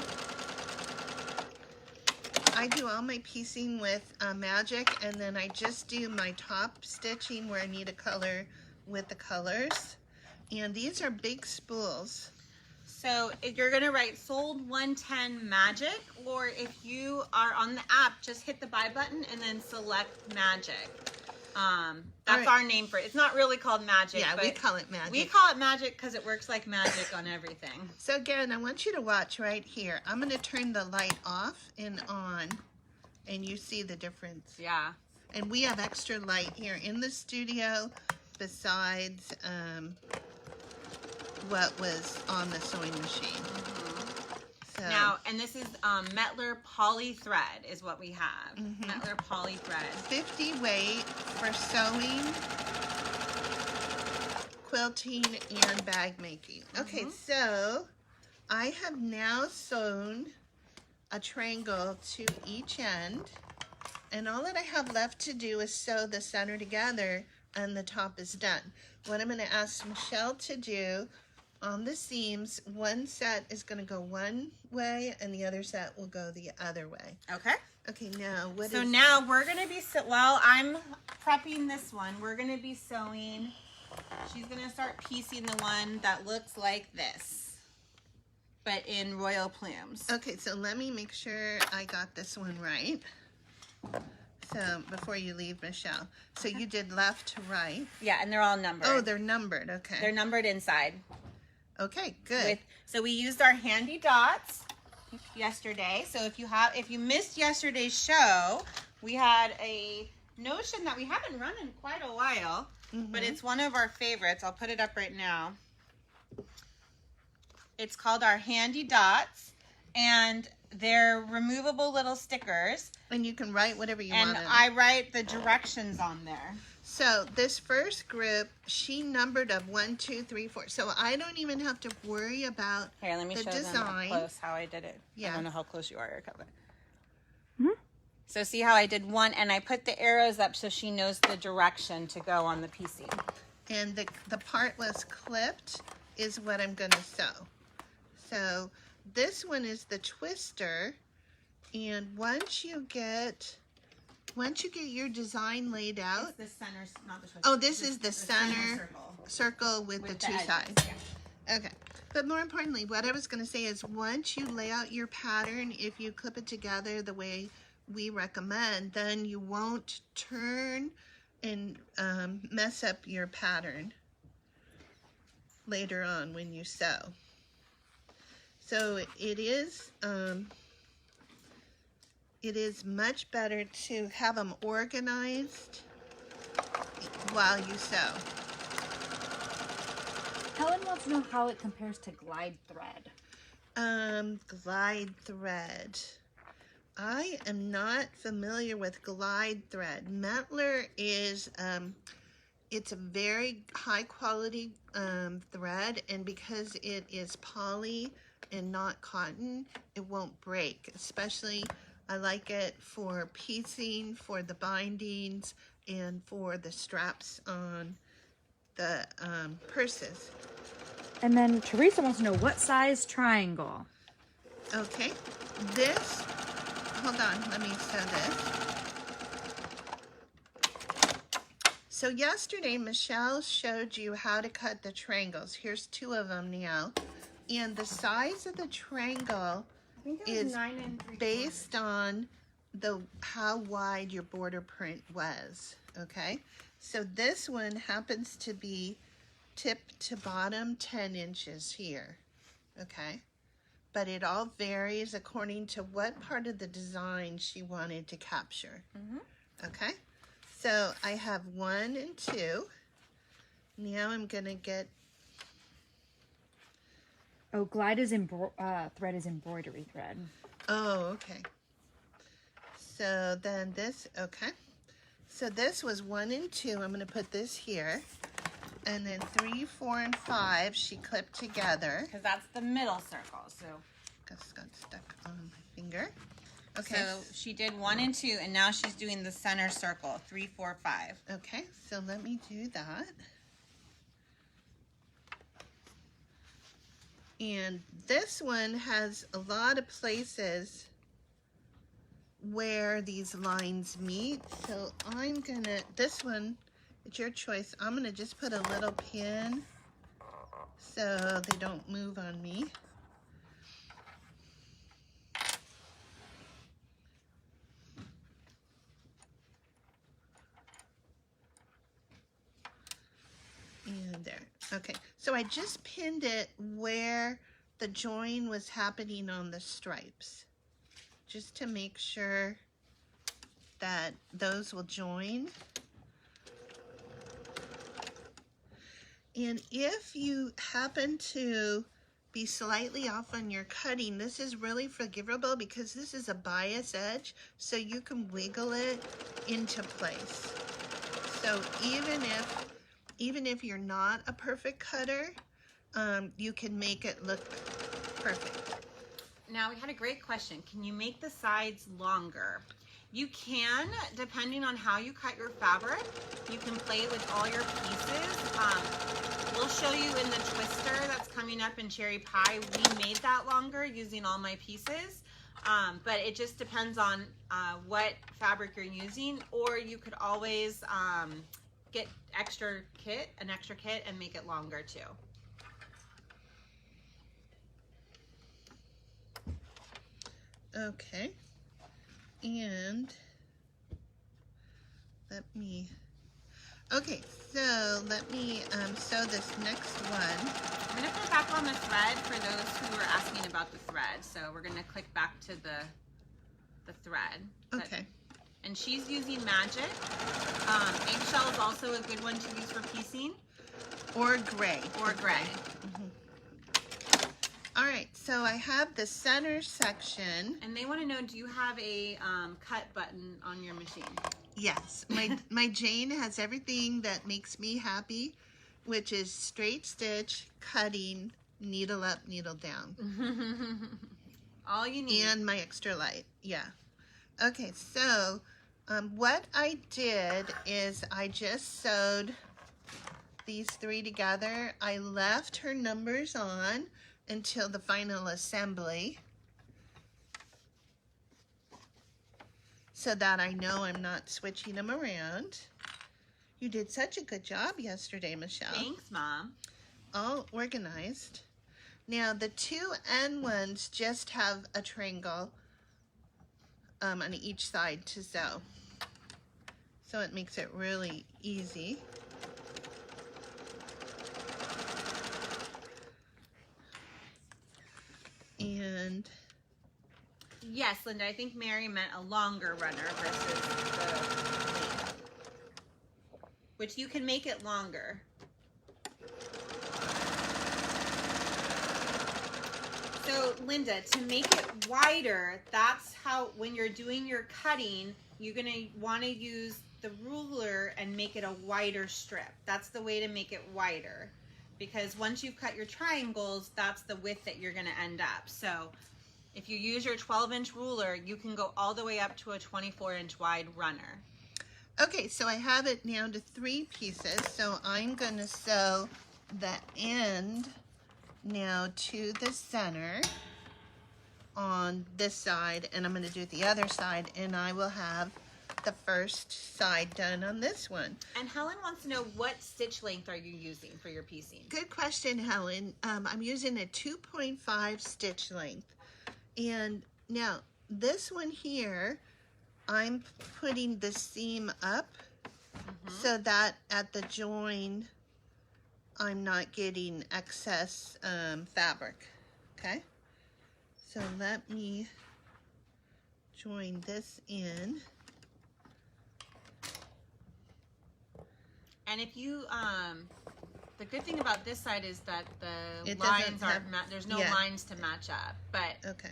Speaker 2: With Magic, and then I just do my top stitching where I need a color with the colors. And these are big spools.
Speaker 1: So if you're going to write sold 110 Magic, or if you are on the app, just hit the buy button and then select Magic. That's our name for it. It's not really called Magic.
Speaker 2: Yeah,
Speaker 1: but
Speaker 2: we call it Magic.
Speaker 1: We call it Magic because it works like magic on everything.
Speaker 2: So again, I want you to watch right here. I'm going to turn the light off and on, and you see the difference.
Speaker 1: Yeah.
Speaker 2: And we have extra light here in the studio besides what was on the sewing machine. So,
Speaker 1: Now, and this is Metler Poly Thread is what we have. Metler Poly Thread.
Speaker 2: 50 weight for sewing, quilting, and bag making. Okay, so I have now sewn a triangle to each end, and all that I have left to do is sew the center together, and the top is done. What I'm going to ask Michelle to do on the seams, one set is going to go one way and the other set will go the other way.
Speaker 1: Okay.
Speaker 2: Okay, now
Speaker 1: So now we're going to be, while I'm prepping this one, we're going to be sewing, she's going to start piecing the one that looks like this, but in royal plumes.
Speaker 2: Okay, so let me make sure I got this one right. So before you leave, Michelle. So you did left to right.
Speaker 1: Yeah, and they're all numbered.
Speaker 2: Oh, they're numbered. Okay.
Speaker 1: They're numbered inside.
Speaker 2: Okay, good.
Speaker 1: So we used our handy dots yesterday. So if you missed yesterday's show, we had a notion that we haven't run in quite a while, but it's one of our favorites. I'll put it up right now. It's called our handy dots, and they're removable little stickers.
Speaker 2: And you can write whatever you want.
Speaker 1: And I write the directions on there.
Speaker 2: So this first group, she numbered of 1, 2, 3, 4. So I don't even have to worry about
Speaker 1: Here, let me show them up close how I did it. Yeah. I don't know how close you are, Erica, but. So see how I did one, and I put the arrows up so she knows the direction to go on the piecing.
Speaker 2: And the part was clipped is what I'm going to sew. So this one is the twister, and once you get your design laid out,
Speaker 1: it's the center, not the twister.
Speaker 2: Oh, this is the center circle with the two sides. Yeah. Okay. But more importantly, what I was going to say is once you lay out your pattern, if you clip it together the way we recommend, then you won't turn and mess up your pattern later on when you sew. So it is much better to have them organized while you sew.
Speaker 3: Helen wants to know how it compares to glide thread.
Speaker 2: Glide thread. I am not familiar with glide thread. Metler is, it's a very high quality thread, and because it is poly and not cotton, it won't break. Especially, I like it for piecing, for the bindings, and for the straps on the purses.
Speaker 3: And then Teresa wants to know what size triangle.
Speaker 2: Okay, this, hold on, let me sew this. So yesterday, Michelle showed you how to cut the triangles. Here's 2 of them now. And the size of the triangle is based on how wide your border print was, okay? So this one happens to be tip to bottom 10 inches here, okay? But it all varies according to what part of the design she wanted to capture, okay? So I have 1 and 2. Now I'm gonna get.
Speaker 3: Oh, glide is thread is embroidery thread.
Speaker 2: Oh, okay. So then this, okay. So this was 1 and 2. I'm gonna put this here. And then 3, 4, and 5 she clipped together.
Speaker 1: Because that's the middle circle, so.
Speaker 2: This got stuck on my finger. Okay.
Speaker 1: So she did 1 and 2, and now she's doing the center circle, 3, 4, 5.
Speaker 2: Okay, so let me do that. And this one has a lot of places where these lines meet. So I'm gonna, this one, it's your choice. I'm gonna just put a little pin so they don't move on me. And there. Okay, so I just pinned it where the join was happening on the stripes, just to make sure that those will join. And if you happen to be slightly off on your cutting, this is really forgivable because this is a bias edge, so you can wiggle it into place. So even if you're not a perfect cutter, you can make it look perfect.
Speaker 1: Now, we had a great question. Can you make the sides longer? You can, depending on how you cut your fabric. You can play with all your pieces. We'll show you in the twister that's coming up in Cherry Pie. We made that longer using all my pieces. But it just depends on what fabric you're using, or you could always get an extra kit and make it longer too.
Speaker 2: Okay, and let me, Okay, so let me sew this next one.
Speaker 1: I'm gonna put back on the thread for those who were asking about the thread. So we're gonna click back to the thread.
Speaker 2: Okay.
Speaker 1: And she's using Magic. Eggshell is also a good one to use for piecing.
Speaker 2: Or gray.
Speaker 1: Or gray.
Speaker 2: All right, so I have the center section.
Speaker 1: And they want to know, do you have a cut button on your machine?
Speaker 2: Yes, my Jane has everything that makes me happy, which is straight stitch, cutting, needle up, needle down.
Speaker 1: All you need.
Speaker 2: And my extra light, yeah. Okay, so what I did is I just sewed these three together. I left her numbers on until the final assembly, so that I know I'm not switching them around. You did such a good job yesterday, Michelle.
Speaker 1: Thanks, Mom.
Speaker 2: All organized. Now the two end ones just have a triangle on each side to sew. So it makes it really easy. And
Speaker 1: yes, Linda, I think Mary meant a longer runner versus the length, which you can make it longer. So Linda, to make it wider, that's how, when you're doing your cutting, you're gonna wanna use the ruler and make it a wider strip. That's the way to make it wider. Because once you've cut your triangles, that's the width that you're gonna end up. So if you use your 12-inch ruler, you can go all the way up to a 24-inch wide runner.
Speaker 2: okay, so I have it now to 3 pieces. So I'm gonna sew the end now to the center on this side, and I'm gonna do the other side, and I will have the first side done on this one.
Speaker 1: And Helen wants to know, what stitch length are you using for your piecing?
Speaker 2: Good question, Helen. I'm using a 2.5 stitch length. And now this one here, I'm putting the seam up so that at the join, I'm not getting excess fabric, okay? So let me join this in.
Speaker 1: And if you, the good thing about this side is that the
Speaker 2: It
Speaker 1: lines
Speaker 2: doesn't
Speaker 1: aren't,
Speaker 2: have-
Speaker 1: there's no
Speaker 2: yeah.
Speaker 1: lines to match up, but
Speaker 2: Okay.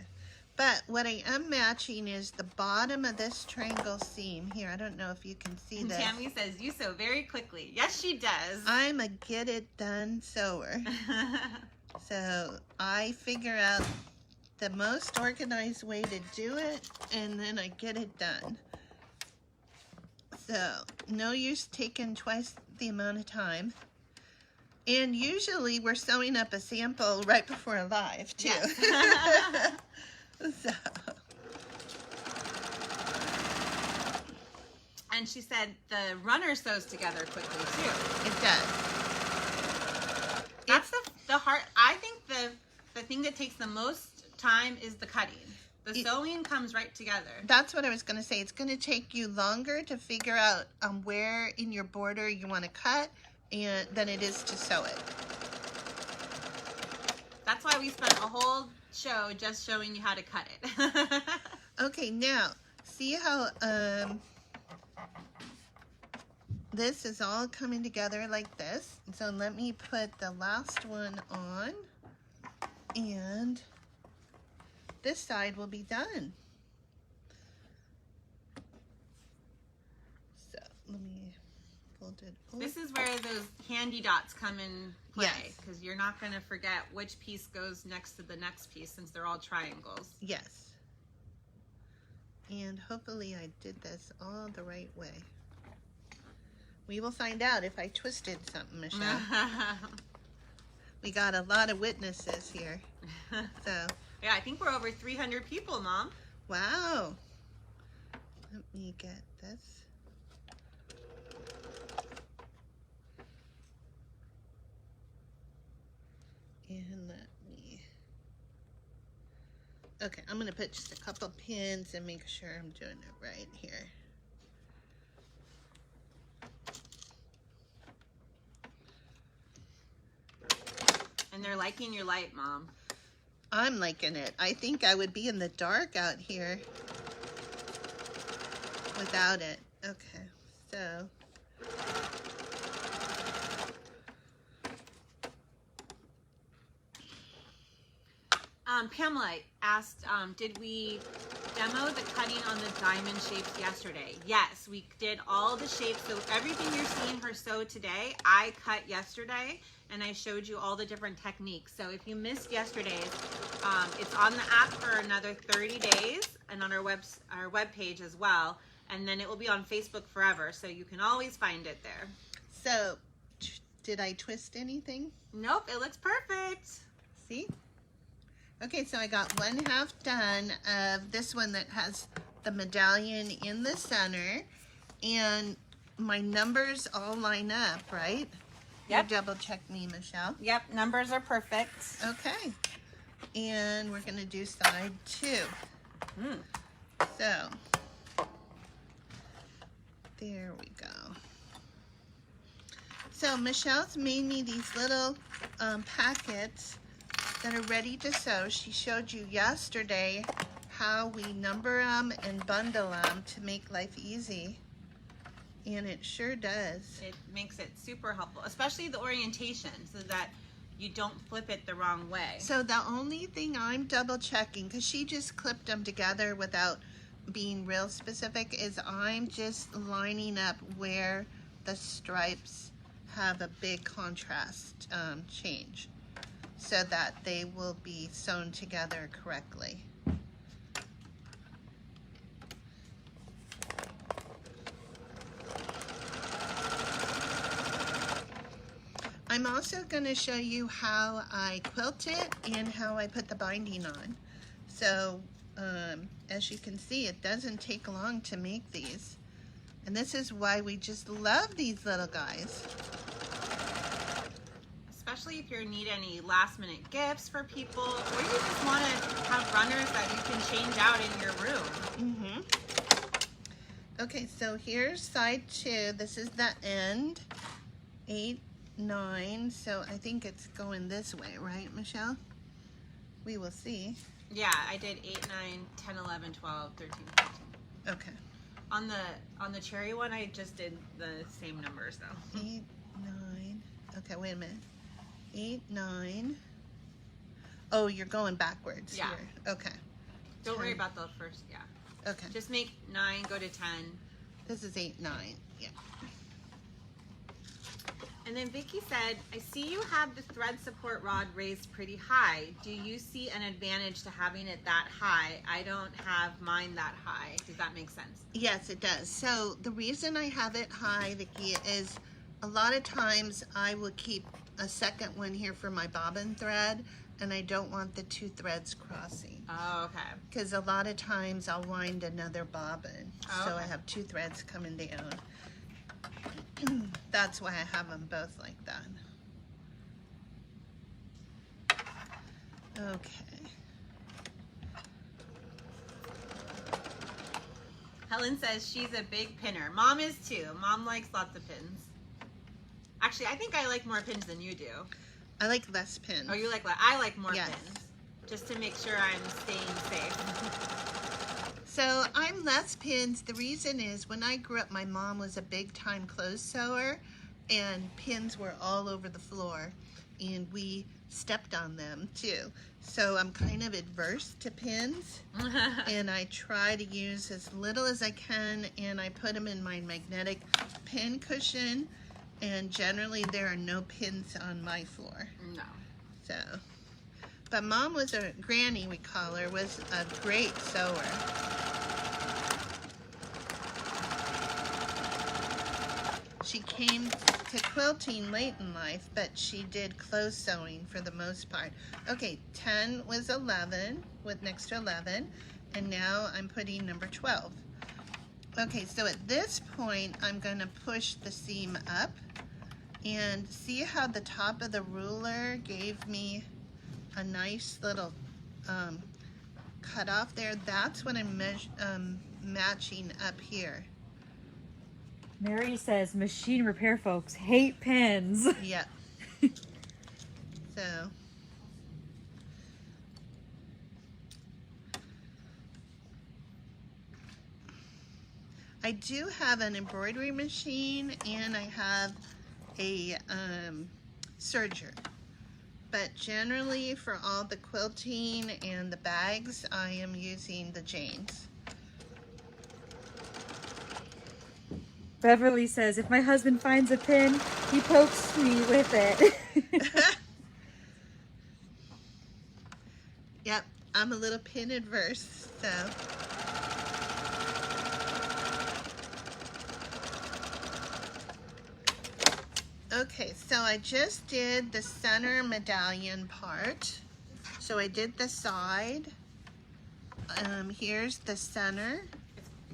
Speaker 2: But what I am matching is the bottom of this triangle seam here. I don't know if you can see this.
Speaker 1: Tammy says, you sew very quickly. Yes, she does.
Speaker 2: I'm a get it done sewer. So I figure out the most organized way to do it, and then I get it done. So no use taking twice the amount of time. And usually we're sewing up a sample right before a live too.
Speaker 1: Yes.
Speaker 2: So.
Speaker 1: And she said the runner sews together quickly too.
Speaker 2: It does.
Speaker 1: That's the hard, I think the thing that takes the most time is the cutting. The sewing comes right together.
Speaker 2: That's what I was going to say. It's going to take you longer to figure out where in your border you want to cut than it is to sew it.
Speaker 1: That's why we spent a whole show just showing you how to cut it.
Speaker 2: Okay, now, see how this is all coming together like this? So let me put the last one on, and this side will be done. So let me fold it over.
Speaker 1: This is where those handy dots come in play,
Speaker 2: Yes.
Speaker 1: because you're not going to forget which piece goes next to the next piece since they're all triangles.
Speaker 2: Yes. And hopefully I did this all the right way. We will find out if I twisted something, Michelle. We got a lot of witnesses here. So,
Speaker 1: yeah, I think we're over 300 people, Mom.
Speaker 2: wow. Let me get this. And let me, okay, I'm gonna put just a couple pins and make sure I'm doing it right here.
Speaker 1: And they're liking your light, Mom.
Speaker 2: I'm liking it. I think I would be in the dark out here without it. Okay, so.
Speaker 1: Pamela asked, did we demo the cutting on the diamond shapes yesterday? Yes, we did all the shapes. So everything you're seeing her sew today, I cut yesterday, and I showed you all the different techniques. So if you missed yesterday's, it's on the app for another 30 days and on our web page as well. And then it will be on Facebook forever, so you can always find it there.
Speaker 2: So, did I twist anything?
Speaker 1: Nope, it looks perfect.
Speaker 2: See? Okay, so I got 1/2 done of this one that has the medallion in the center, and my numbers all line up, right?
Speaker 1: Yep.
Speaker 2: You double check me, Michelle.
Speaker 1: Yep, numbers are perfect.
Speaker 2: Okay, and we're gonna do side 2. So, there we go. So Michelle's made me these little packets that are ready to sew. She showed you yesterday how we number them and bundle them to make life easy, and it sure does.
Speaker 1: It makes it super helpful, especially the orientation, so that you don't flip it the wrong way.
Speaker 2: So the only thing I'm double checking, because she just clipped them together without being real specific, is I'm just lining up where the stripes have a big contrast change, so that they will be sewn together correctly. I'm also going to show you how I quilt it and how I put the binding on. So as you can see, it doesn't take long to make these. And this is why we just love these little guys.
Speaker 1: Especially if you need any last minute gifts for people, or you just want to have runners that you can change out in your room.
Speaker 2: Okay, so here's side 2. This is the end. 8, 9. So I think it's going this way, right, Michelle? We will see.
Speaker 1: Yeah, I did 8, 9, 10, 11, 12, 13, 14.
Speaker 2: Okay.
Speaker 1: On the cherry one, I just did the same numbers though.
Speaker 2: 8, 9. Okay, wait a minute. 8, 9. Oh, you're going backwards
Speaker 1: Yeah.
Speaker 2: here. Okay.
Speaker 1: Don't
Speaker 2: 10.
Speaker 1: worry about the first, yeah.
Speaker 2: Okay.
Speaker 1: Just make 9 go to 10.
Speaker 2: This is 8, 9. Yeah.
Speaker 1: And then Vicky said, I see you have the thread support rod raised pretty high. Do you see an advantage to having it that high? I don't have mine that high. Does that make sense?
Speaker 2: Yes, it does. So the reason I have it high, Vicky, is a lot of times I will keep a second one here for my bobbin thread, and I don't want the 2 threads crossing.
Speaker 1: Oh, okay.
Speaker 2: Because a lot of times I'll wind another bobbin.
Speaker 1: Oh,
Speaker 2: so
Speaker 1: okay.
Speaker 2: I have 2 threads coming down. That's why I have them both like that. Okay.
Speaker 1: Helen says she's a big pinner. Mom is too. Mom likes lots of pins. Actually, I think I like more pins than you do.
Speaker 2: I like less pins.
Speaker 1: Oh, you like what? I like more
Speaker 2: Yes.
Speaker 1: pins. Just to make sure I'm staying safe.
Speaker 2: So I'm less pins. The reason is when I grew up, my mom was a big time clothes sewer, and pins were all over the floor, and we stepped on them too. So I'm kind of adverse to pins, and I try to use as little as I can, and I put them in my magnetic pin cushion, and generally there are no pins on my floor.
Speaker 1: No.
Speaker 2: So, but Mom was a granny, we call her, was a great sewer. She came to quilting late in life, but she did clothes sewing for the most part. Okay, 10 was 11 with next to 11, and now I'm putting number 12. Okay, so at this point, I'm going to push the seam up, and see how the top of the ruler gave me a nice little cut off there? That's what I'm matching up here.
Speaker 3: Mary says machine repair folks hate pins.
Speaker 2: Yep. So I do have an embroidery machine and I have a serger. But generally for all the quilting and the bags, I am using the Janes.
Speaker 3: Beverly says, if my husband finds a pin, he pokes me with it.
Speaker 2: Yep, I'm a little pin adverse, so. Okay, so I just did the center medallion part. So I did the side. Here's the center.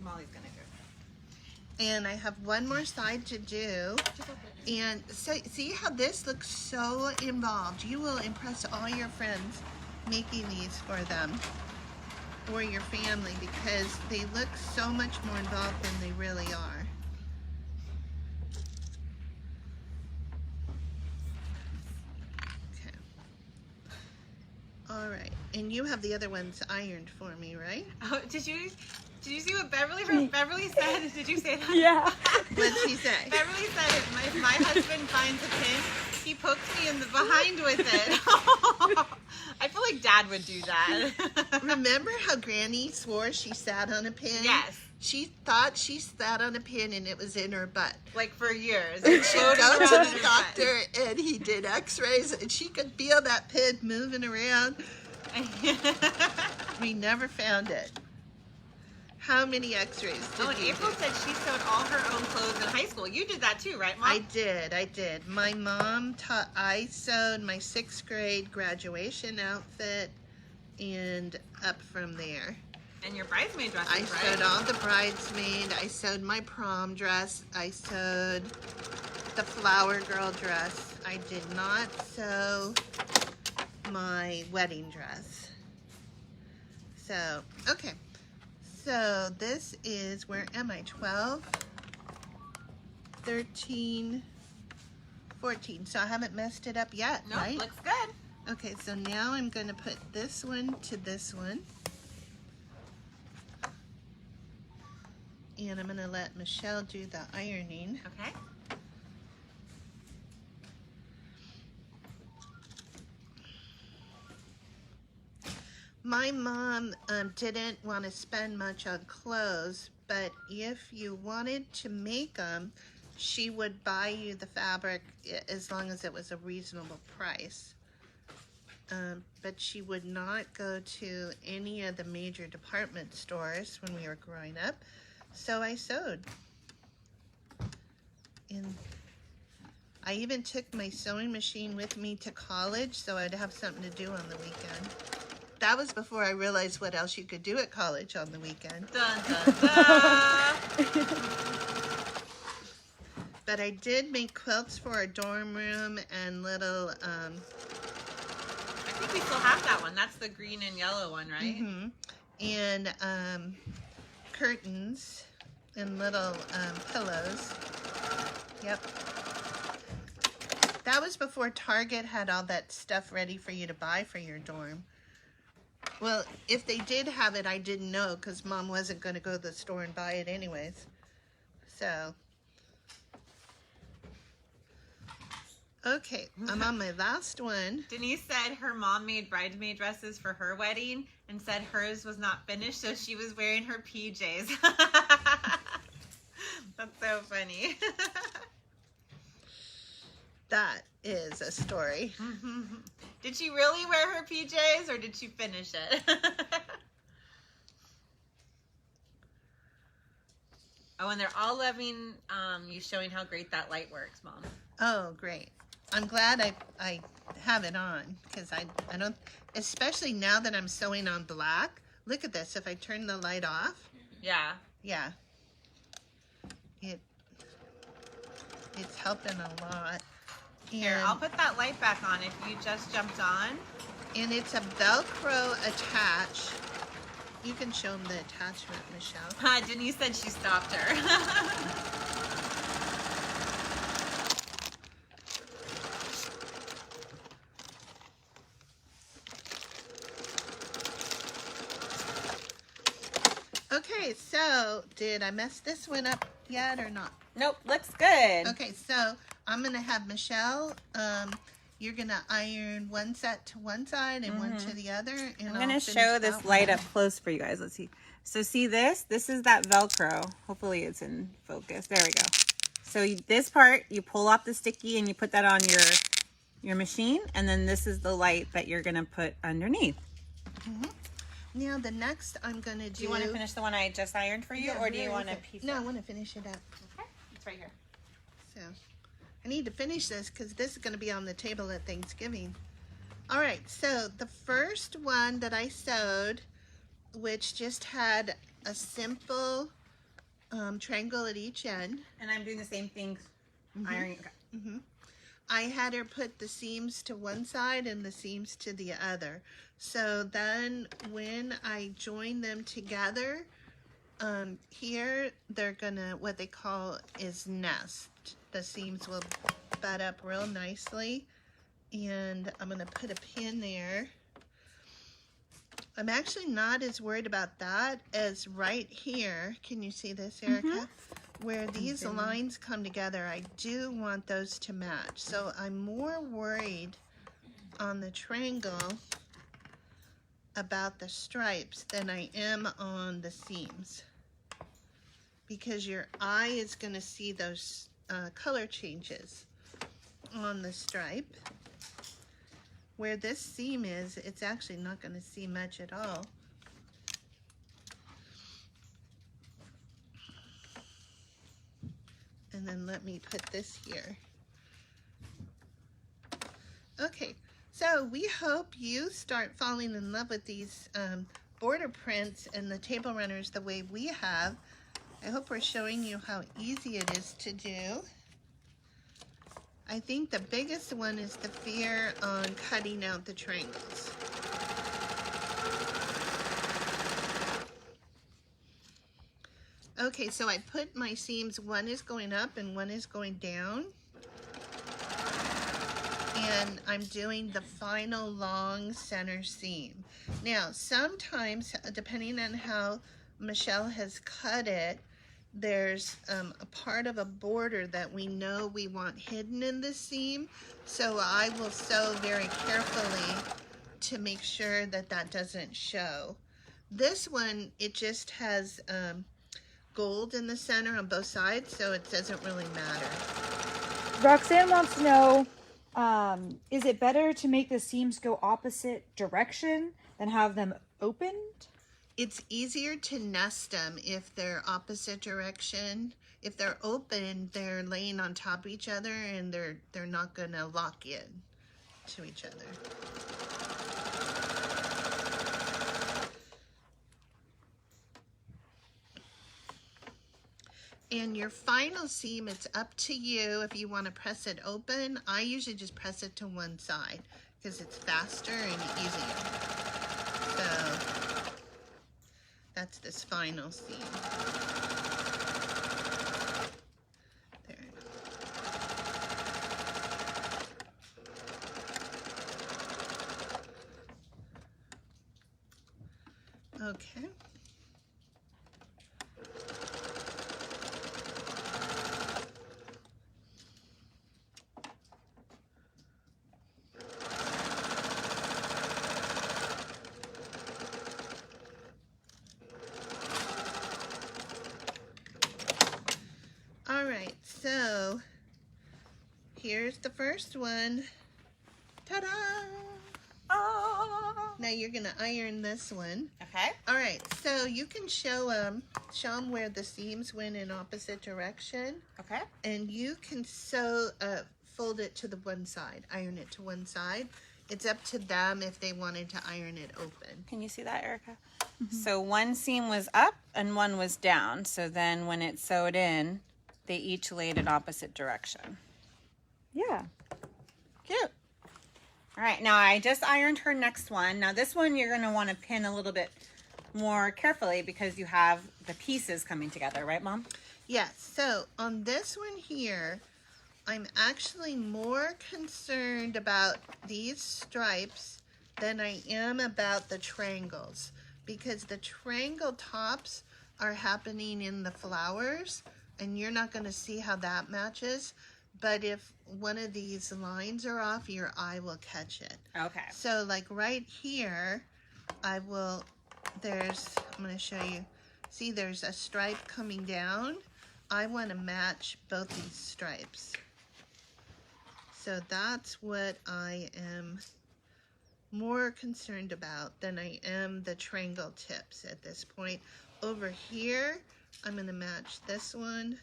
Speaker 1: Molly's gonna go.
Speaker 2: And I have one more side to do. And so, see how this looks so involved. You will impress all your friends making these for them or your family because they look so much more involved than they really are. Okay. All right. And you have the other ones ironed for me, right?
Speaker 1: Oh, did you see what Beverly said? Did you say that?
Speaker 3: Yeah.
Speaker 2: What'd she say?
Speaker 1: Beverly said if my husband finds a pin, he pokes me in the behind with it. I feel like Dad would do that.
Speaker 2: Remember how Granny swore she sat on a pin?
Speaker 1: Yes.
Speaker 2: She thought she sat on a pin and it was in her butt.
Speaker 1: Like for years.
Speaker 2: And she'd
Speaker 1: Floating
Speaker 2: go
Speaker 1: around
Speaker 2: to
Speaker 1: in
Speaker 2: the
Speaker 1: her
Speaker 2: doctor and he did x-rays and she could feel that pin moving around.
Speaker 1: butt.
Speaker 2: We never found it. How many x-rays did
Speaker 1: Oh, and
Speaker 2: you
Speaker 1: April
Speaker 2: do?
Speaker 1: said she sewed all her own clothes in high school. You did that too, right, Mom?
Speaker 2: I did. My mom taught, I sewed my 6th grade graduation outfit and up from there.
Speaker 1: And your bridesmaid dresses,
Speaker 2: I
Speaker 1: right?
Speaker 2: sewed all the bridesmaid, I sewed my prom dress, I sewed the flower girl dress. I did not sew my wedding dress. So, okay. So this is, where am I? 12, 13, 14. So I haven't messed it up yet,
Speaker 1: Nope,
Speaker 2: right?
Speaker 1: looks good.
Speaker 2: Okay, so now I'm going to put this one to this one. And I'm going to let Michelle do the ironing.
Speaker 1: Okay.
Speaker 2: My mom didn't want to spend much on clothes, but if you wanted to make them, she would buy you the fabric as long as it was a reasonable price. But she would not go to any of the major department stores when we were growing up, so I sewed. And I even took my sewing machine with me to college so I'd have something to do on the weekend. That was before I realized what else you could do at college on the weekend.
Speaker 1: Dun, dun, dun.
Speaker 2: But I did make quilts for our dorm room and little,
Speaker 1: I think we still have that one. That's the green and yellow one, right?
Speaker 2: and curtains and little pillows. Yep. That was before Target had all that stuff ready for you to buy for your dorm. Well, if they did have it, I didn't know because Mom wasn't going to go to the store and buy it anyways. So, okay, I'm on my last one.
Speaker 1: Denise said her mom made bridesmaid dresses for her wedding and said hers was not finished, so she was wearing her PJs. That's so funny.
Speaker 2: That is a story.
Speaker 1: Did she really wear her PJs or did she finish it? Oh, and they're all loving you showing how great that light works, Mom.
Speaker 2: Oh, great. I'm glad I have it on because I don't, especially now that I'm sewing on black. Look at this. If I turn the light off,
Speaker 1: Yeah.
Speaker 2: yeah, it's helping a lot.
Speaker 1: Here, I'll put that light back on if you just jumped on.
Speaker 2: And it's a Velcro attach. You can show them the attachment, Michelle.
Speaker 1: Denise said she stopped her.
Speaker 2: Okay, Okay, so did I mess this one up yet or not?
Speaker 1: Nope, looks good.
Speaker 2: Okay, so I'm gonna have Michelle. You're gonna iron one set to one side and one to the other. And
Speaker 1: I'm gonna show this light up close for you guys. Let's see. So see this? This is that Velcro. Hopefully it's in focus. There we go. So this part, you pull off the sticky and you put that on your machine, and then this is the light that you're gonna put underneath.
Speaker 2: Now the next I'm gonna do.
Speaker 1: Do you want to finish the one I just ironed for you, or do you want to piece?
Speaker 2: No, I want to finish it up.
Speaker 1: Okay, it's right here.
Speaker 2: So I need to finish this because this is going to be on the table at Thanksgiving. All right, so the first one that I sewed, which just had a simple triangle at each end.
Speaker 1: And I'm doing the same thing, ironing.
Speaker 2: I had her put the seams to one side and the seams to the other. So then when I join them together, here they're gonna, what they call is nest. The seams will butt up real nicely. And I'm gonna put a pin there. I'm actually not as worried about that as right here. Can you see this, Erica? Where these lines come together, I do want those to match. So I'm more worried on the triangle about the stripes than I am on the seams. Because your eye is going to see those color changes on the stripe. Where this seam is, it's actually not going to see much at all. And then let me put this here. Okay, so we hope you start falling in love with these border prints and the table runners the way we have. I hope we're showing you how easy it is to do. I think the biggest one is the fear on cutting out the triangles. Okay, so I put my seams, one is going up and one is going down. And I'm doing the final long center seam. Now, sometimes, depending on how Michelle has cut it, there's a part of a border that we know we want hidden in the seam. So I will sew very carefully to make sure that that doesn't show. This one, it just has gold in the center on both sides, so it doesn't really matter.
Speaker 3: Roxanne wants to know, is it better to make the seams go opposite direction than have them opened?
Speaker 2: It's easier to nest them if they're opposite direction. If they're open, they're laying on top of each other and they're not gonna lock in to each other. And your final seam, it's up to you if you want to press it open. I usually just press it to one side because it's faster and easier. So that's this final seam. There. Okay. All right, so here's the first one. Ta-da!
Speaker 1: Oh.
Speaker 2: Now you're gonna iron this one.
Speaker 1: Okay.
Speaker 2: All right, so you can show them where the seams went in opposite direction.
Speaker 1: Okay.
Speaker 2: And you can sew, fold it to the one side, iron it to one side. It's up to them if they wanted to iron it open.
Speaker 1: Can you see that, Erica? So one seam was up and one was down. So then when it's sewed in, they each laid in opposite direction.
Speaker 3: Yeah.
Speaker 1: Cute. All right, now I just ironed her next one. Now this one you're gonna wanna pin a little bit more carefully because you have the pieces coming together, right, Mom?
Speaker 2: Yes, so on this one here, I'm actually more concerned about these stripes than I am about the triangles, because the triangle tops are happening in the flowers, and you're not going to see how that matches. But if one of these lines are off, your eye will catch it.
Speaker 1: Okay.
Speaker 2: So like right here, I'm going to show you. See, there's a stripe coming down. I want to match both these stripes. So that's what I am more concerned about than I am the triangle tips at this point. Over here, I'm going to match this one.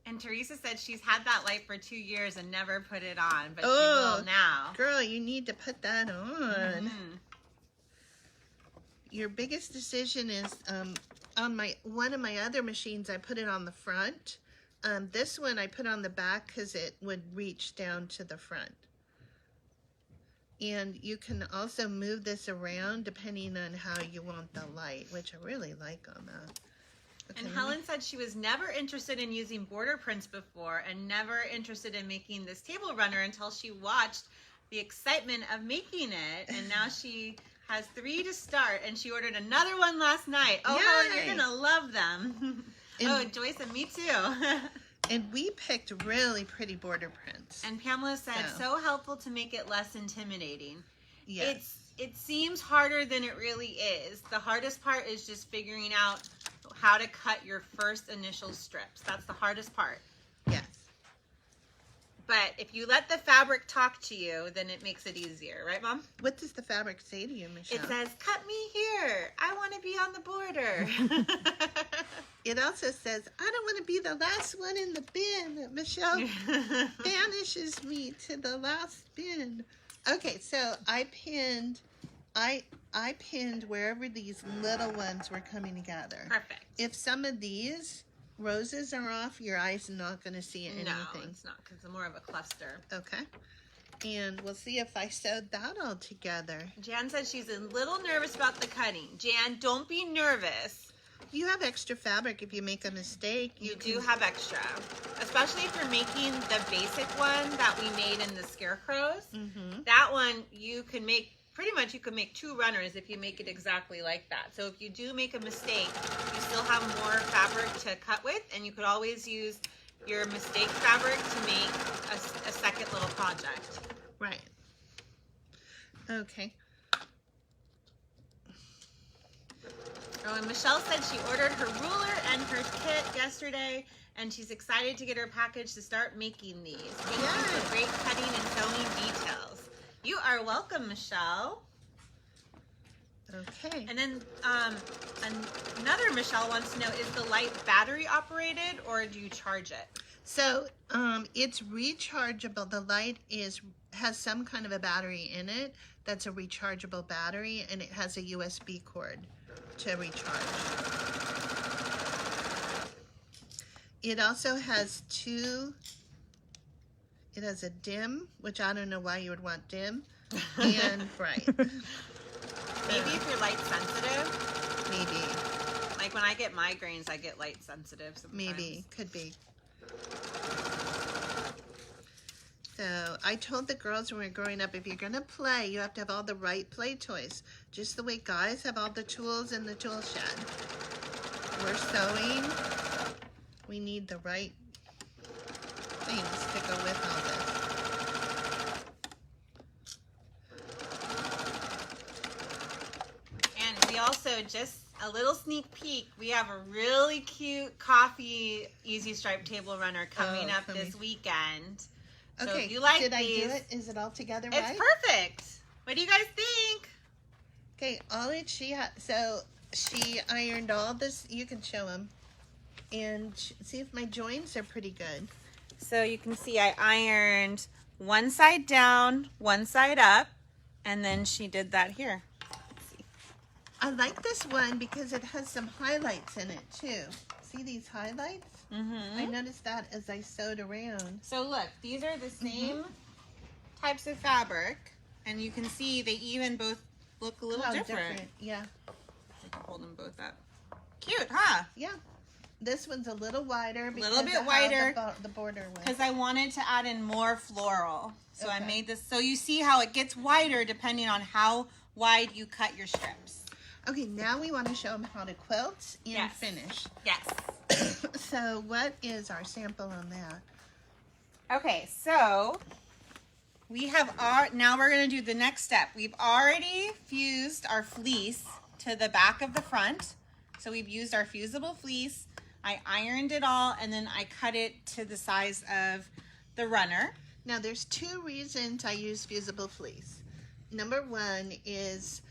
Speaker 1: And Teresa said she's had that light for 2 years and never put it on, but she
Speaker 2: Oh,
Speaker 1: will now.
Speaker 2: Girl, you need to put that on.
Speaker 1: Mm-hmm.
Speaker 2: Your biggest decision is on one of my other machines, I put it on the front. This one I put on the back because it would reach down to the front. And you can also move this around depending on how you want the light, which I really like on that. Okay,
Speaker 1: And Helen said she was never interested in using border prints before and never interested in making this table runner until she watched the excitement of making it. And now she has 3 to start, and she ordered another one last night. Oh, Helen, you're going to love them. Oh, Joyce and me too.
Speaker 2: And we picked really pretty border prints.
Speaker 1: And Pamela said, so helpful to make it less intimidating.
Speaker 2: Yes.
Speaker 1: It seems harder than it really is. The hardest part is just figuring out how to cut your first initial strips. That's the hardest part.
Speaker 2: Yes.
Speaker 1: But if you let the fabric talk to you, then it makes it easier. Right, Mom?
Speaker 2: What does the fabric say to you, Michelle?
Speaker 1: It says, cut me here. I want to be on the border.
Speaker 2: It also says, I don't want to be the last one in the bin. Michelle banishes me to the last bin. Okay, so I pinned wherever these little ones were coming together.
Speaker 1: Perfect.
Speaker 2: If some of these roses are off, your eye's not going to see anything.
Speaker 1: No, it's not, because it's more of a cluster.
Speaker 2: Okay. And we'll see if I sewed that all together.
Speaker 1: Jan said she's a little nervous about the cutting. Jan, don't be nervous.
Speaker 2: You have extra fabric if you make a mistake.
Speaker 1: You do have extra, especially if you're making the basic one that we made in the scarecrows.
Speaker 2: Mm-hmm.
Speaker 1: That one you can make, pretty much you can make 2 runners if you make it exactly like that. So if you do make a mistake, you still have more fabric to cut with, and you could always use your mistake fabric to make a second little project.
Speaker 2: Right. Okay.
Speaker 1: Oh, and Michelle said she ordered her ruler and her kit yesterday, and she's excited to get her package to start making these. Thank you for great cutting and sewing details. You are welcome, Michelle.
Speaker 2: Okay.
Speaker 1: And then another Michelle wants to know, is the light battery operated or do you charge it?
Speaker 2: So it's rechargeable. The light has some kind of a battery in it that's a rechargeable battery, and it has a USB cord to recharge. It also has it has a dim, which I don't know why you would want dim, and bright.
Speaker 1: Maybe if you're light sensitive.
Speaker 2: Maybe.
Speaker 1: Like when I get migraines, I get light sensitive sometimes.
Speaker 2: Maybe, could be. So I told the girls when we were growing up, if you're going to play, you have to have all the right play toys. Just the way guys have all the tools in the tool shed. We're sewing. We need the right things to go with all this.
Speaker 1: And we also, just a little sneak peek, we have a really cute coffee easy stripe table runner coming up this weekend. So
Speaker 2: Okay,
Speaker 1: if you like
Speaker 2: did
Speaker 1: these,
Speaker 2: I do it? Is it all together right?
Speaker 1: It's perfect. What do you guys think?
Speaker 2: Okay, all that so she ironed all this. You can show them. And see if my joints are pretty good.
Speaker 1: So you can see I ironed one side down, one side up, and then she did that here. Let's see.
Speaker 2: I like this one because it has some highlights in it too. See these highlights?
Speaker 1: Mm-hmm.
Speaker 2: I noticed that as I sewed around.
Speaker 1: So look, these are the same types of fabric, and you can see they even both look a little different.
Speaker 2: Yeah.
Speaker 1: I can hold them both up. Cute, huh?
Speaker 2: Yeah. This one's a little wider because
Speaker 1: Little bit
Speaker 2: of
Speaker 1: wider,
Speaker 2: how the border went.
Speaker 1: because I wanted to add in more floral. So I
Speaker 2: Okay.
Speaker 1: made this, so you see how it gets wider depending on how wide you cut your strips.
Speaker 2: Okay, now we want to show them how to quilt and
Speaker 1: Yes.
Speaker 2: finish.
Speaker 1: Yes.
Speaker 2: So what is our sample on that?
Speaker 1: Okay, so we have now we're going to do the next step. We've already fused our fleece to the back of the front. So we've used our fusible fleece. I ironed it all and then I cut it to the size of the runner.
Speaker 2: Now there's 2 reasons I use fusible fleece. Number 1 is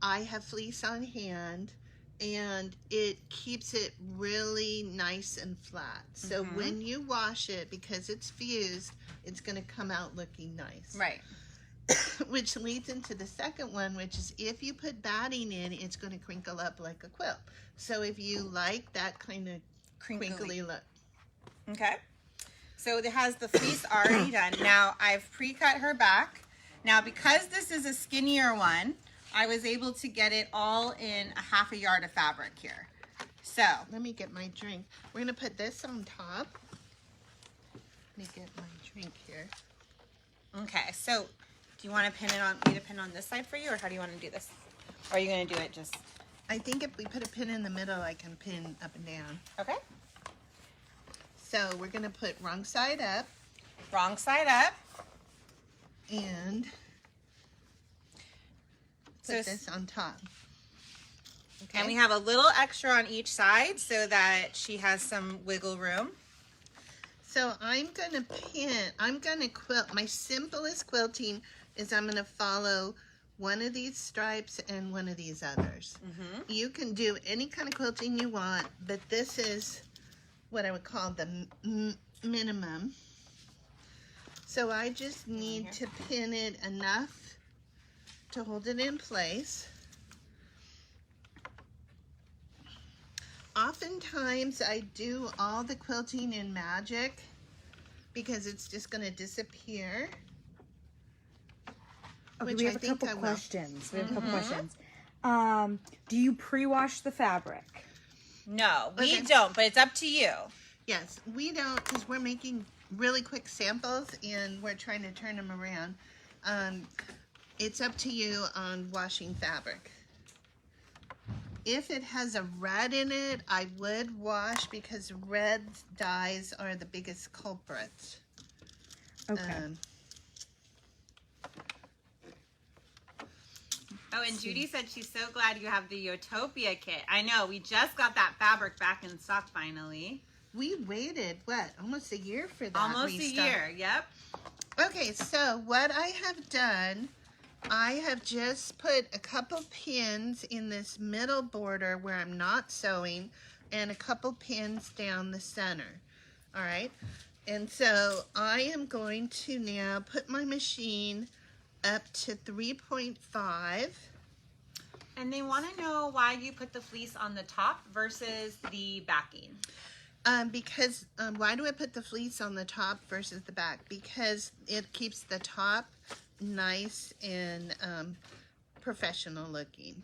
Speaker 2: I have fleece on hand and it keeps it really nice and flat. So when you wash it, because it's fused, it's going to come out looking nice.
Speaker 1: Right.
Speaker 2: Which leads into the second one, which is if you put batting in, it's going to crinkle up like a quilt. So if you like that kind of crinkly look.
Speaker 1: Okay. So it has the fleece already done. Now I've pre-cut her back. Now because this is a skinnier one, I was able to get it all in a half a yard of fabric here. So
Speaker 2: let me get my drink. We're going to put this on top. Let me get my drink here.
Speaker 1: Okay, so do you want to pin on this side for you, or how do you want to do this? Or are you going to do it just...
Speaker 2: I think if we put a pin in the middle, I can pin up and down.
Speaker 1: Okay.
Speaker 2: So we're going to put wrong side up.
Speaker 1: Wrong side up.
Speaker 2: And put this on top. Okay.
Speaker 1: And we have a little extra on each side so that she has some wiggle room.
Speaker 2: So I'm going to quilt. My simplest quilting is I'm going to follow one of these stripes and one of these others. You can do any kind of quilting you want, but this is what I would call the minimum. So I just need to pin it enough to hold it in place. Oftentimes I do all the quilting in Magic because it's just going to disappear.
Speaker 3: Okay,
Speaker 2: Which
Speaker 3: we have
Speaker 2: I
Speaker 3: a
Speaker 2: think
Speaker 3: couple
Speaker 2: I will.
Speaker 3: questions. We have a couple questions. Do you pre-wash the fabric?
Speaker 1: No, we
Speaker 2: Okay.
Speaker 1: don't, but it's up to you.
Speaker 2: Yes, we don't, because we're making really quick samples and we're trying to turn them around. It's up to you on washing fabric. If it has a red in it, I would wash because red dyes are the biggest culprits.
Speaker 3: Okay.
Speaker 1: Oh, and Judy said she's so glad you have the Utopia kit. I know, we just got that fabric back in stock finally.
Speaker 2: We waited, what, almost a year for that
Speaker 1: Almost
Speaker 2: restock.
Speaker 1: a year, yep.
Speaker 2: Okay, so what I have done, I have just put a couple pins in this middle border where I'm not sewing and a couple pins down the center. All right, and so I am going to now put my machine up to 3.5.
Speaker 1: And they want to know why you put the fleece on the top versus the backing.
Speaker 2: Because why do I put the fleece on the top versus the back? Because it keeps the top nice and professional looking.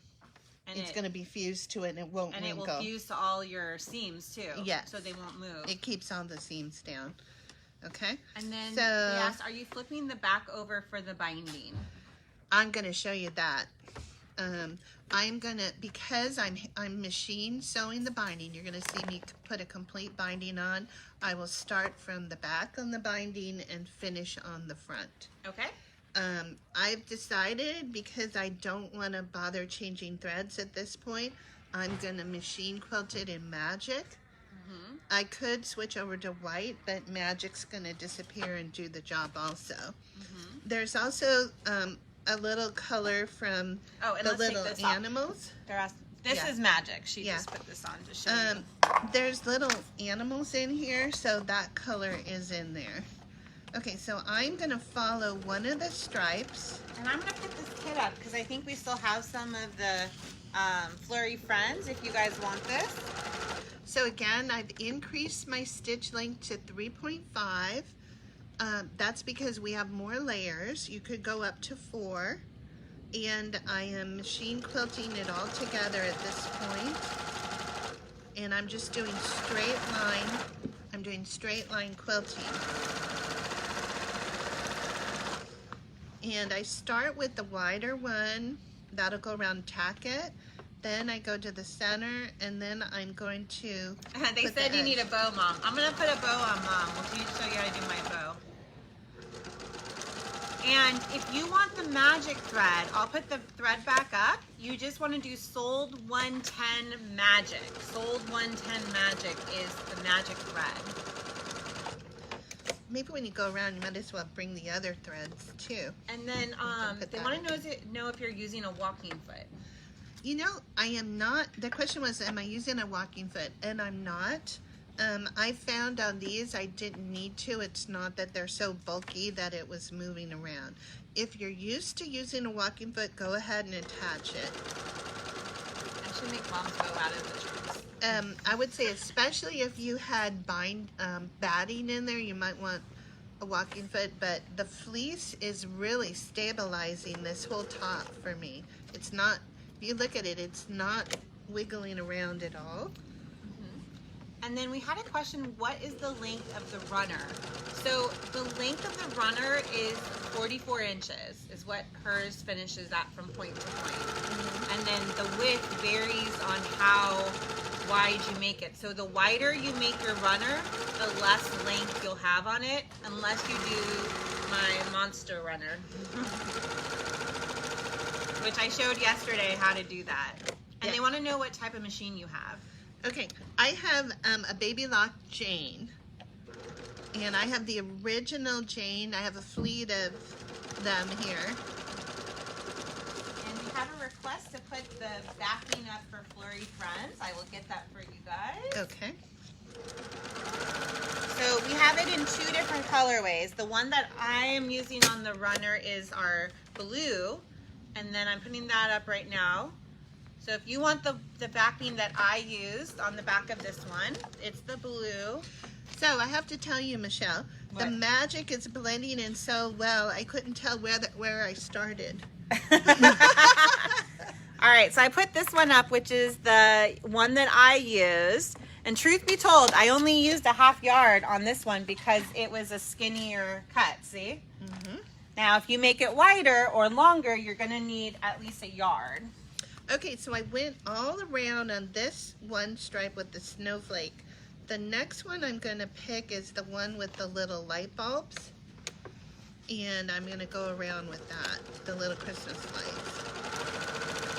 Speaker 1: And
Speaker 2: It's going to be fused to it and it won't
Speaker 1: And it will
Speaker 2: wrinkle.
Speaker 1: fuse to all your seams too.
Speaker 2: Yes.
Speaker 1: So they won't move.
Speaker 2: It keeps all the seams down. Okay.
Speaker 1: And then
Speaker 2: So-
Speaker 1: they asked, are you flipping the back over for the binding?
Speaker 2: I'm going to show you that. I'm going to, because I'm machine sewing the binding, you're going to see me put a complete binding on. I will start from the back on the binding and finish on the front.
Speaker 1: Okay.
Speaker 2: I've decided, because I don't want to bother changing threads at this point, I'm going to machine quilt it in Magic. I could switch over to white, but Magic's going to disappear and do the job also. There's also a little color from
Speaker 1: Oh, and
Speaker 2: the
Speaker 1: let's take
Speaker 2: little
Speaker 1: this off.
Speaker 2: animals.
Speaker 1: They're asked, this
Speaker 2: Yeah.
Speaker 1: is Magic. She
Speaker 2: Yeah.
Speaker 1: just put this on to show you.
Speaker 2: There's little animals in here, so that color is in there. Okay, so I'm going to follow one of the stripes.
Speaker 1: And I'm going to put this kit up because I think we still have some of the Flurry Friends if you guys want this.
Speaker 2: So again, I've increased my stitch length to 3.5. That's because we have more layers. You could go up to 4. And I am machine quilting it all together at this point. And I'm just doing straight line. I'm doing straight line quilting. And I start with the wider one, that'll go around, tack it. Then I go to the center, and then I'm going to
Speaker 1: They
Speaker 2: put
Speaker 1: said
Speaker 2: the
Speaker 1: you need a
Speaker 2: edge.
Speaker 1: bow, Mom. I'm going to put a bow on Mom. We'll show you how to do my bow. And if you want the magic thread, I'll put the thread back up. You just want to do sold 110 magic. Sold 110 magic is the magic thread.
Speaker 2: Maybe when you go around, you might as well bring the other threads too.
Speaker 1: And then
Speaker 2: put
Speaker 1: they
Speaker 2: that
Speaker 1: want to know if you're using a walking foot.
Speaker 2: You know, I am not. The question was, am I using a walking foot? And I'm not. I found on these I didn't need to. It's not that they're so bulky that it was moving around. If you're used to using a walking foot, go ahead and attach it.
Speaker 1: I should make Mom's bow out of the trees.
Speaker 2: I would say especially if you had batting in there, you might want a walking foot, but the fleece is really stabilizing this whole top for me. It's not, if you look at it, it's not wiggling around at all.
Speaker 1: And then we had a question, what is the length of the runner? So the length of the runner is 44 inches, is what hers finishes at from point to point. And then the width varies on how wide you make it. So the wider you make your runner, the less length you'll have on it, unless you do my monster runner. Which I showed yesterday how to do that. And they want to know what type of machine you have.
Speaker 2: Okay, I have a Baby Lock Jane, and I have the original Jane. I have a fleet of them here.
Speaker 1: And we have a request to put the backing up for Flurry Friends. I will get that for you guys.
Speaker 2: Okay.
Speaker 1: So we have it in 2 different colorways. The one that I am using on the runner is our blue, and then I'm putting that up right now. So if you want the backing that I used on the back of this one, it's the blue.
Speaker 2: So I have to tell you, Michelle, the magic is blending in so well, I couldn't tell where I started.
Speaker 1: All right, so I put this one up, which is the one that I used. And truth be told, I only used a half yard on this one because it was a skinnier cut, see? Now, if you make it wider or longer, you're gonna need at least a yard.
Speaker 2: Okay, so I went all around on this one stripe with the snowflake. The next one I'm going to pick is the one with the little light bulbs. And I'm going to go around with that, the little Christmas lights.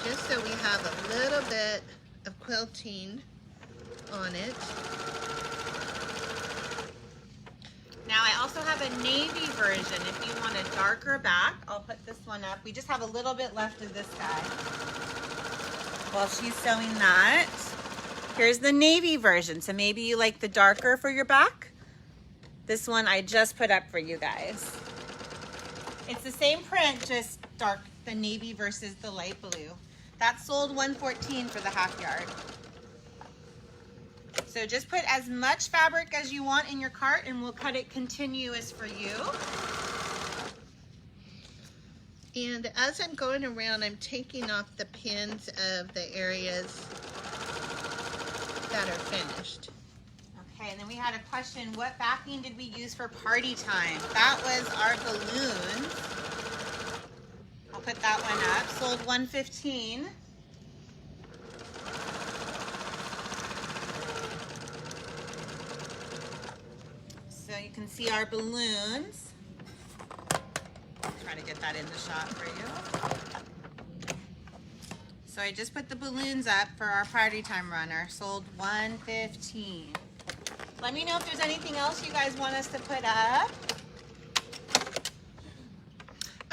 Speaker 2: Just so we have a little bit of quilting on it.
Speaker 1: Now I also have a navy version. If you want a darker back, I'll put this one up. We just have a little bit left of this guy. While she's sewing that, here's the navy version. So maybe you like the darker for your back. This one I just put up for you guys. It's the same print, just dark, the navy versus the light blue. That's sold $114 for the half yard. So just put as much fabric as you want in your cart and we'll cut it continuous for you.
Speaker 2: And as I'm going around, I'm taking off the pins of the areas that are finished.
Speaker 1: Okay, and then we had a question, what backing did we use for party time? That was our balloons. I'll put that one up, sold $115. So you can see our balloons. Try to get that in the shot for you. So I just put the balloons up for our party time runner. Sold $115. Let me know if there's anything else you guys want us to put up.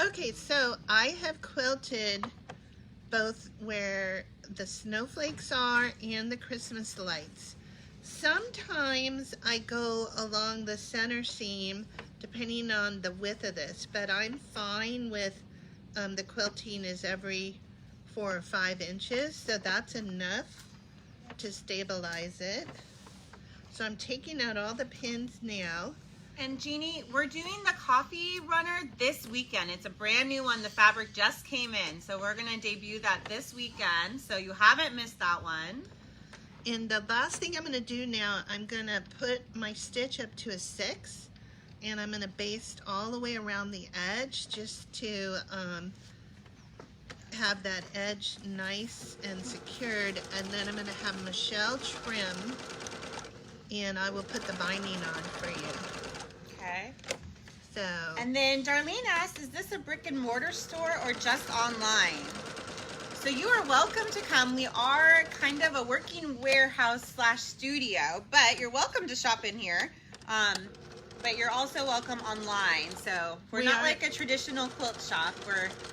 Speaker 2: Okay, so I have quilted both where the snowflakes are and the Christmas lights. Sometimes I go along the center seam depending on the width of this, but I'm fine with the quilting is every 4 or 5 inches, so that's enough to stabilize it. So I'm taking out all the pins now.
Speaker 1: And Jeannie, we're doing the coffee runner this weekend. It's a brand new one. The fabric just came in, so we're gonna debut that this weekend, so you haven't missed that one.
Speaker 2: And the last thing I'm gonna do now, I'm gonna put my stitch up to a 6, and I'm gonna baste all the way around the edge just to have that edge nice and secured, and then I'm going to have Michelle trim, and I will put the binding on for you.
Speaker 1: Okay.
Speaker 2: So.
Speaker 1: And then Darlene asked, is this a brick and mortar store or just online? So you are welcome to come. We are kind of a working warehouse / studio, but you're welcome to shop in here. But you're also welcome online. So we're not like a traditional quilt shop.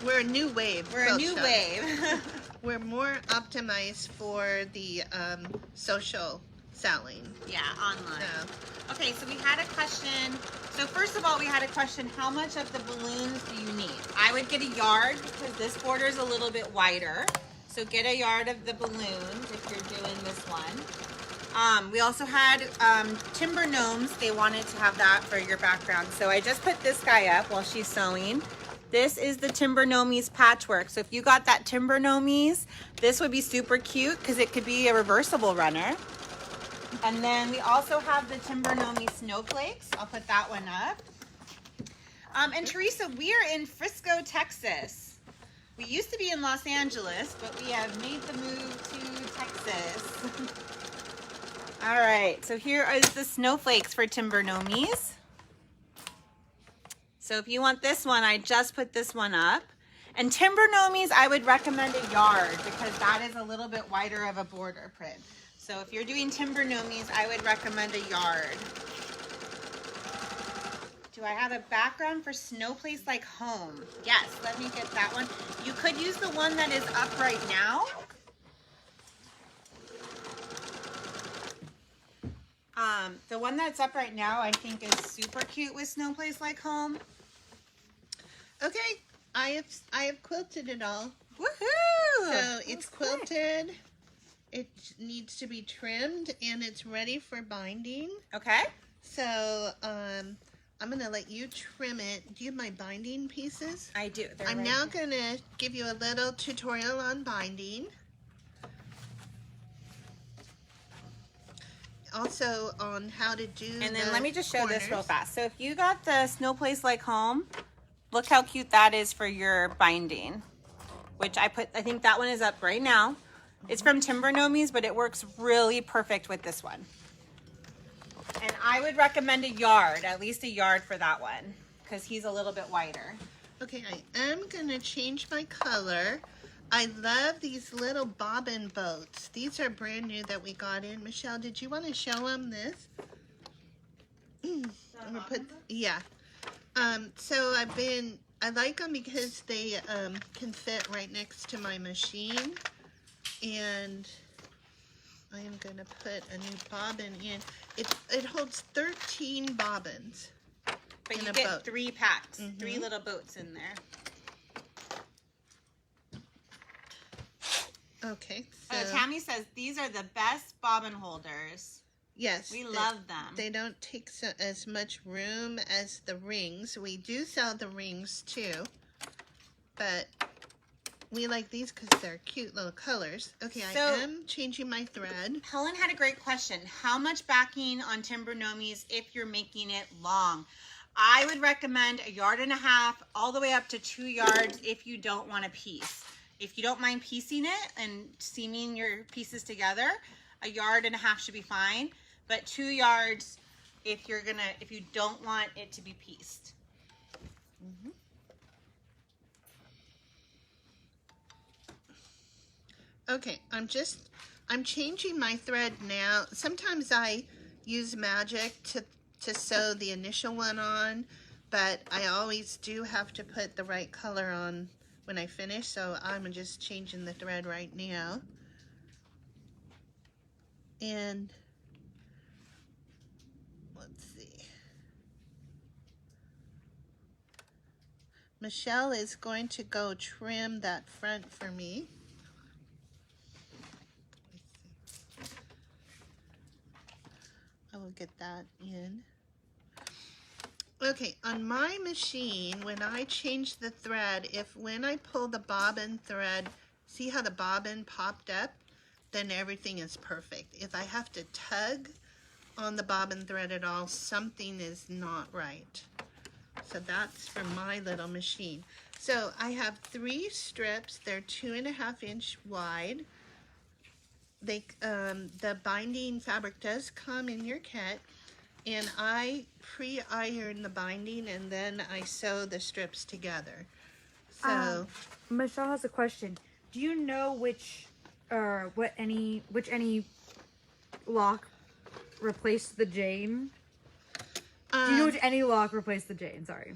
Speaker 2: We're a new wave.
Speaker 1: We're a new wave.
Speaker 2: We're more optimized for the social selling.
Speaker 1: Yeah, online.
Speaker 2: So.
Speaker 1: Okay, so we had a question. So first of all, we had a question, how much of the balloons do you need? I would get a yard because this border is a little bit wider. So get a yard of the balloons if you're doing this one. We also had timber gnomes. They wanted to have that for your background. So I just put this guy up while she's sewing. This is the Timber Gnomies patchwork. So if you got that Timber Gnomies, this would be super cute because it could be a reversible runner. And then we also have the Timber Gnomie snowflakes. I'll put that one up. And Teresa, we are in Frisco, Texas. We used to be in Los Angeles, but we have made the move to Texas. All right, so here is the snowflakes for Timber Gnomies. So if you want this one, I just put this one up. And Timber Gnomies, I would recommend a yard because that is a little bit wider of a border print. So if you're doing Timber Gnomies, I would recommend a yard. Do I have a background for Snow Place Like Home? Yes, let me get that one. You could use the one that is up right now. The one that's up right now, I think is super cute with Snow Place Like Home.
Speaker 2: Okay, I have quilted it all.
Speaker 1: Woohoo!
Speaker 2: So it's quilted. Quick. It needs to be trimmed and it's ready for binding.
Speaker 1: Okay.
Speaker 2: So I'm gonna let you trim it. Do you have my binding pieces?
Speaker 1: I do.
Speaker 2: I'm now gonna give you a little tutorial on binding. Also on how to do.
Speaker 1: And then let me just show this real fast. So if you got the Snow Place Like Home, look how cute that is for your binding. Which I think that one is up right now. It's from Timber Gnomies, but it works really perfect with this one. And I would recommend a yard, at least a yard for that one, because he's a little bit wider.
Speaker 2: Okay, I am gonna change my color. I love these little bobbin boats. These are brand new that we got in. Michelle, did you want to show them this? I'm gonna put, yeah. So I like them because they can fit right next to my machine. And I am going to put a new bobbin in. It holds 13 bobbins.
Speaker 1: But you get 3 packs, 3 little boats in there.
Speaker 2: Okay.
Speaker 1: So Tammy says these are the best bobbin holders.
Speaker 2: Yes.
Speaker 1: We love them.
Speaker 2: They don't take as much room as the rings. We do sell the rings too. But we like these because they're cute little colors. Okay, so, I am changing my thread.
Speaker 1: Helen had a great question. How much backing on Timber Gnomies if you're making it long? I would recommend 1.5 yards all the way up to 2 yards if you don't want a piece. If you don't mind piecing it and seaming your pieces together, 1.5 yards should be fine. But 2 yards if you don't want it to be pieced.
Speaker 2: Okay, I'm changing my thread now. Sometimes I use magic to sew the initial one on, but I always do have to put the right color on when I finish, so I'm just changing the thread right now. And let's see. Michelle is going to go trim that front for me. I will get that in. Okay, on my machine, when I change the thread, when I pull the bobbin thread, see how the bobbin popped up? Then everything is perfect. If I have to tug on the bobbin thread at all, something is not right. So that's for my little machine. So I have 3 strips. They're 2.5 inch wide. The binding fabric does come in your kit, and I pre-iron the binding and then I sew the strips together. So
Speaker 3: Michelle has a question. Do you know which any lock replaced the Jane? Do you know which any lock replaced the Jane? Sorry.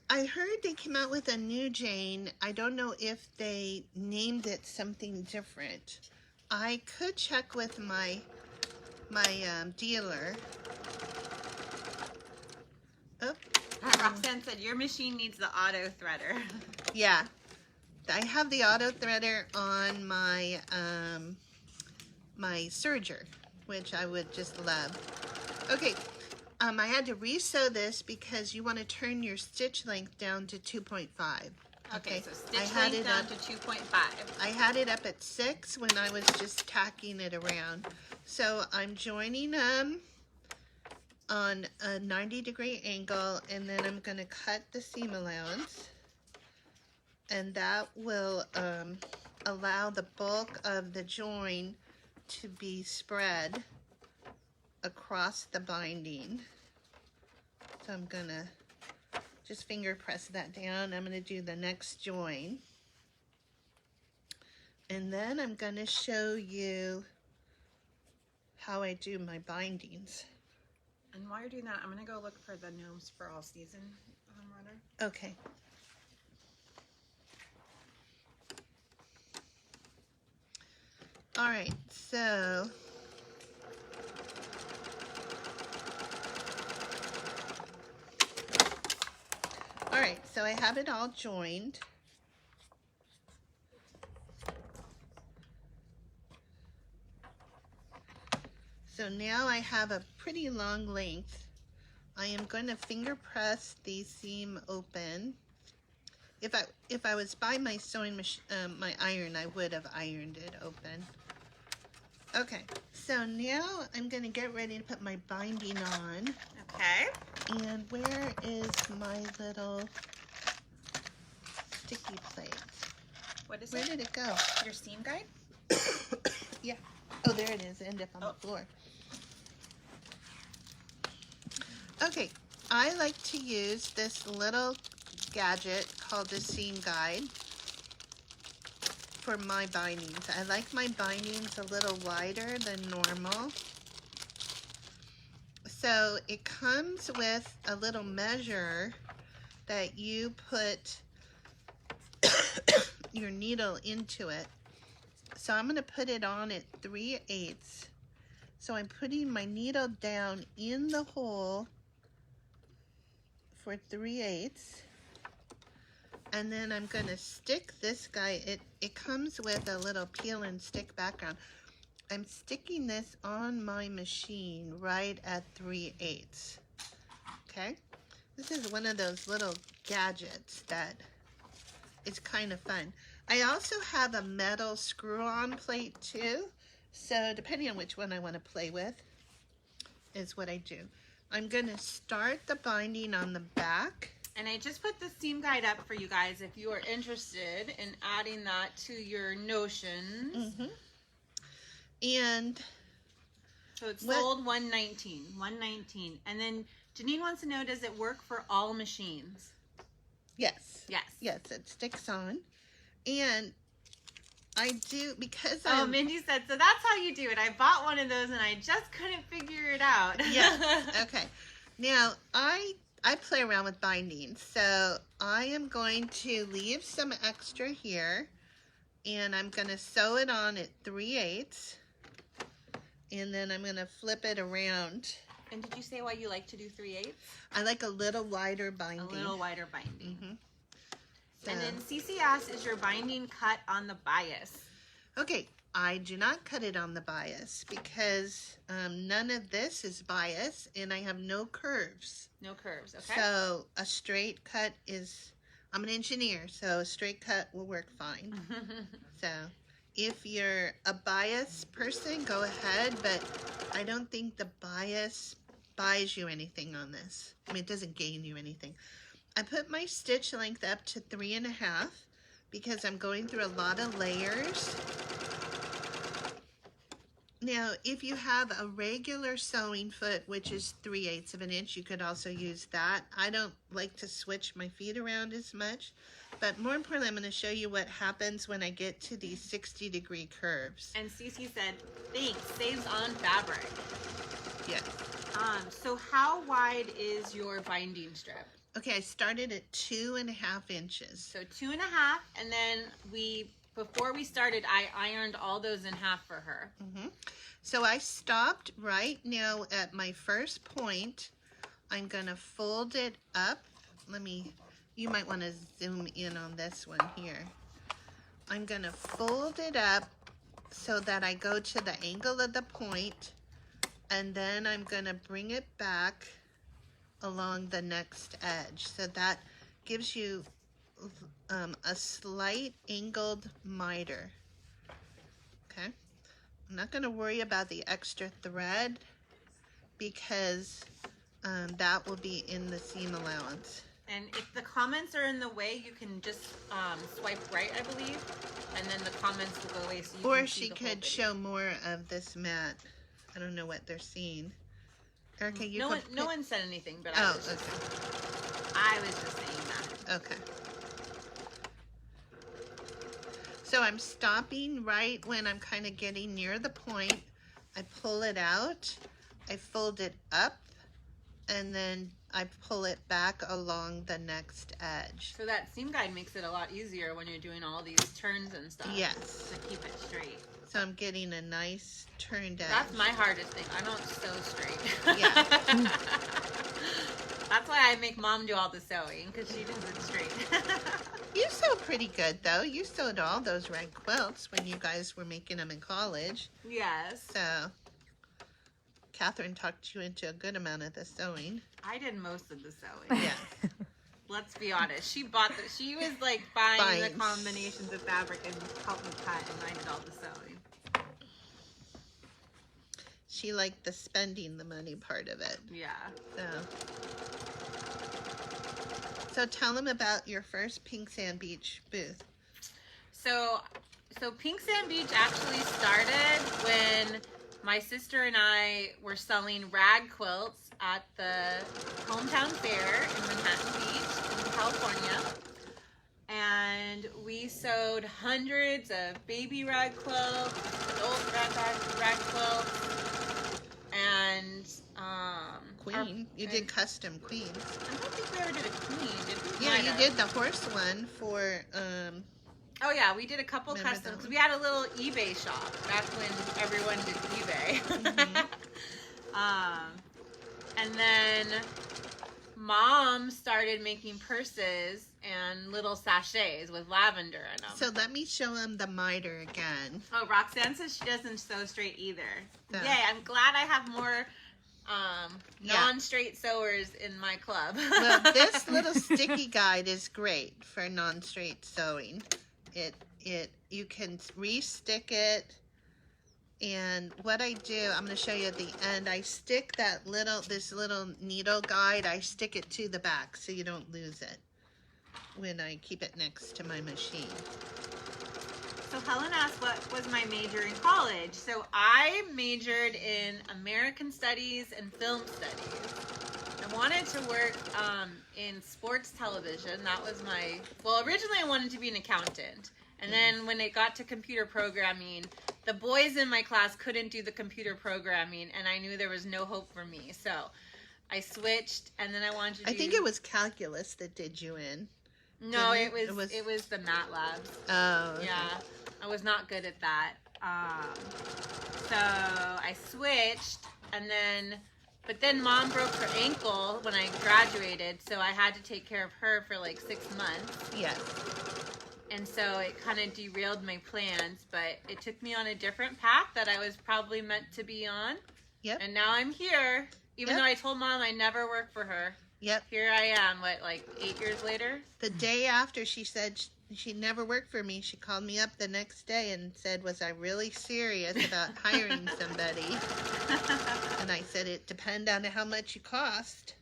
Speaker 2: I heard they came out with a new Jane. I don't know if they named it something different. I could check with my dealer. Oh,
Speaker 1: Roxanne said your machine needs the auto threader.
Speaker 2: yeah. I have the auto threader on my my serger, which I would just love. Okay, I had to resew this because you want to turn your stitch length down to 2.5.
Speaker 1: Okay, so stitch length down to 2.5.
Speaker 2: I had it up at 6 when I was just tacking it around. So I'm joining them on a 90-degree angle, and then I'm going to cut the seam allowance. And that will allow the bulk of the join to be spread across the binding. So I'm going to just finger press that down. I'm going to do the next join. And then I'm going to show you how I do my bindings.
Speaker 1: And while you're doing that, I'm going to go look for the Gnomes for All Season runner.
Speaker 2: Okay. All right, so I have it all joined. So now I have a pretty long length. I am going to finger press the seam open. If I was by my sewing machine, my iron, I would have ironed it open. Okay, so now I'm going to get ready to put my binding on.
Speaker 1: Okay.
Speaker 2: And where is my little sticky plate?
Speaker 1: What is
Speaker 2: Where
Speaker 1: it?
Speaker 2: did it go?
Speaker 1: Your seam guide?
Speaker 2: Yeah. Oh, there it is. It ended up on the floor. Okay, I like to use this little gadget called the seam guide for my bindings. I like my bindings a little wider than normal. So it comes with a little measure that you put your needle into it. So I'm going to put it on at 3/8. So I'm putting my needle down in the hole for 3/8. And then I'm going to stick this guy. It comes with a little peel and stick background. I'm sticking this on my machine right at 3/8. Okay? This is one of those little gadgets that is kind of fun. I also have a metal screw-on plate too. So depending on which one I want to play with is what I do. I'm going to start the binding on the back.
Speaker 1: And I just put the seam guide up for you guys if you are interested in adding that to your notions.
Speaker 2: Mm-hmm. And
Speaker 1: so it's sold $119. And then Janine wants to know, does it work for all machines?
Speaker 2: yes.
Speaker 1: Yes.
Speaker 2: Yes, it sticks on. And I do, because
Speaker 1: Oh, Mindy said, so that's how you do it. I bought one of those and I just couldn't figure it out.
Speaker 2: Yeah. Okay. Now, I play around with binding, so I am going to leave some extra here, and I'm going to sew it on at 3/8, and then I'm going to flip it around.
Speaker 1: And did you say why you like to do 3/8?
Speaker 2: I like a little wider binding.
Speaker 1: A little wider binding.
Speaker 2: Mm-hmm.
Speaker 1: And then Cece asks, is your binding cut on the bias?
Speaker 2: Okay, I do not cut it on the bias because none of this is bias, and I have no curves.
Speaker 1: No curves, okay.
Speaker 2: So a straight cut is, I'm an engineer, so a straight cut will work fine. So if you're a bias person, go ahead, but I don't think the bias buys you anything on this. I mean, it doesn't gain you anything. I put my stitch length up to 3.5 because I'm going through a lot of layers. Now, if you have a regular sewing foot, which is 3/8 of an inch, you could also use that. I don't like to switch my feet around as much, but more importantly, I'm going to show you what happens when I get to these 60-degree curves.
Speaker 1: And Cece said, thanks, saves on fabric.
Speaker 2: Yes.
Speaker 1: So how wide is your binding strip?
Speaker 2: Okay, I started at 2.5 inches.
Speaker 1: So 2.5, and then before we started, I ironed all those in half for her.
Speaker 2: So I stopped right now at my first point. I'm gonna fold it up. You might want to zoom in on this one here. I'm gonna fold it up so that I go to the angle of the point, and then I'm gonna bring it back along the next edge. So that gives you a slight angled miter. Okay, I'm not going to worry about the extra thread because that will be in the seam allowance.
Speaker 1: And if the comments are in the way, you can just swipe right, I believe, and then the comments will go away. So you
Speaker 2: or
Speaker 1: can see
Speaker 2: she
Speaker 1: the whole
Speaker 2: could
Speaker 1: video.
Speaker 2: show more of this mat. I don't know what they're seeing. Erica, you
Speaker 1: no one said anything, but
Speaker 2: Oh,
Speaker 1: I was just saying that.
Speaker 2: okay. So I'm stopping right when I'm kind of getting near the point. I pull it out, I fold it up, and then I pull it back along the next edge.
Speaker 1: So that seam guide makes it a lot easier when you're doing all these turns and stuff.
Speaker 2: Yes.
Speaker 1: To keep it straight.
Speaker 2: So I'm getting a nice turned edge.
Speaker 1: That's my hardest thing. I don't sew straight.
Speaker 2: Yeah.
Speaker 1: That's why I make Mom do all the sewing, because she does it straight.
Speaker 2: You sew pretty good, though. You sewed all those red quilts when you guys were making them in college.
Speaker 1: Yes.
Speaker 2: So Catherine talked you into a good amount of the sewing.
Speaker 1: I did most of the sewing.
Speaker 2: Yeah.
Speaker 1: Let's be honest. She was like buying the combinations of fabric and helped me cut, and I did all the sewing.
Speaker 2: She liked the spending the money part of it.
Speaker 1: Yeah.
Speaker 2: So tell them about your first Pink Sand Beach booth.
Speaker 1: So Pink Sand Beach actually started when my sister and I were selling rag quilts at the hometown fair in Manhattan Beach in California. And we sewed hundreds of baby rag quilts, adult rag quilts, and
Speaker 2: Queen. You did custom queens.
Speaker 1: I don't think we ever did a queen, did we?
Speaker 2: Yeah, you did the horse one for
Speaker 1: Oh yeah, we did a couple
Speaker 2: Remember
Speaker 1: custom
Speaker 2: that
Speaker 1: because we had a little eBay shop back when everyone did eBay. And then Mom started making purses and little sachets with lavender in them.
Speaker 2: So let me show them the miter again.
Speaker 1: Oh, Roxanne says she doesn't sew straight either.
Speaker 2: So.
Speaker 1: Yay, I'm glad I have more non-straight sewers in my club.
Speaker 2: Well, this little sticky guide is great for non-straight sewing. You can re-stick it, and what I do, I'm going to show you at the end. I stick this little needle guide. I stick it to the back so you don't lose it when I keep it next to my machine.
Speaker 1: So Helen asked what was my major in college. So I majored in American Studies and Film Studies. I wanted to work in sports television. That was originally I wanted to be an accountant. And then when it got to computer programming, the boys in my class couldn't do the computer programming, and I knew there was no hope for me. So I switched, and then I wanted to do...
Speaker 2: I think it was calculus that did you in.
Speaker 1: No, it was the Mat Labs.
Speaker 2: Oh, okay.
Speaker 1: Yeah, I was not good at that. So I switched, but then Mom broke her ankle when I graduated, so I had to take care of her for like 6 months.
Speaker 2: Yes.
Speaker 1: And so it kind of derailed my plans, but it took me on a different path that I was probably meant to be on.
Speaker 2: Yep.
Speaker 1: And now I'm here, even though I told Mom I never worked for her.
Speaker 2: Yep.
Speaker 1: Here I am, 8 years later?
Speaker 2: The day after she said she never worked for me. She called me up the next day and said, was I really serious about hiring somebody? And I said, it depends on how much you cost.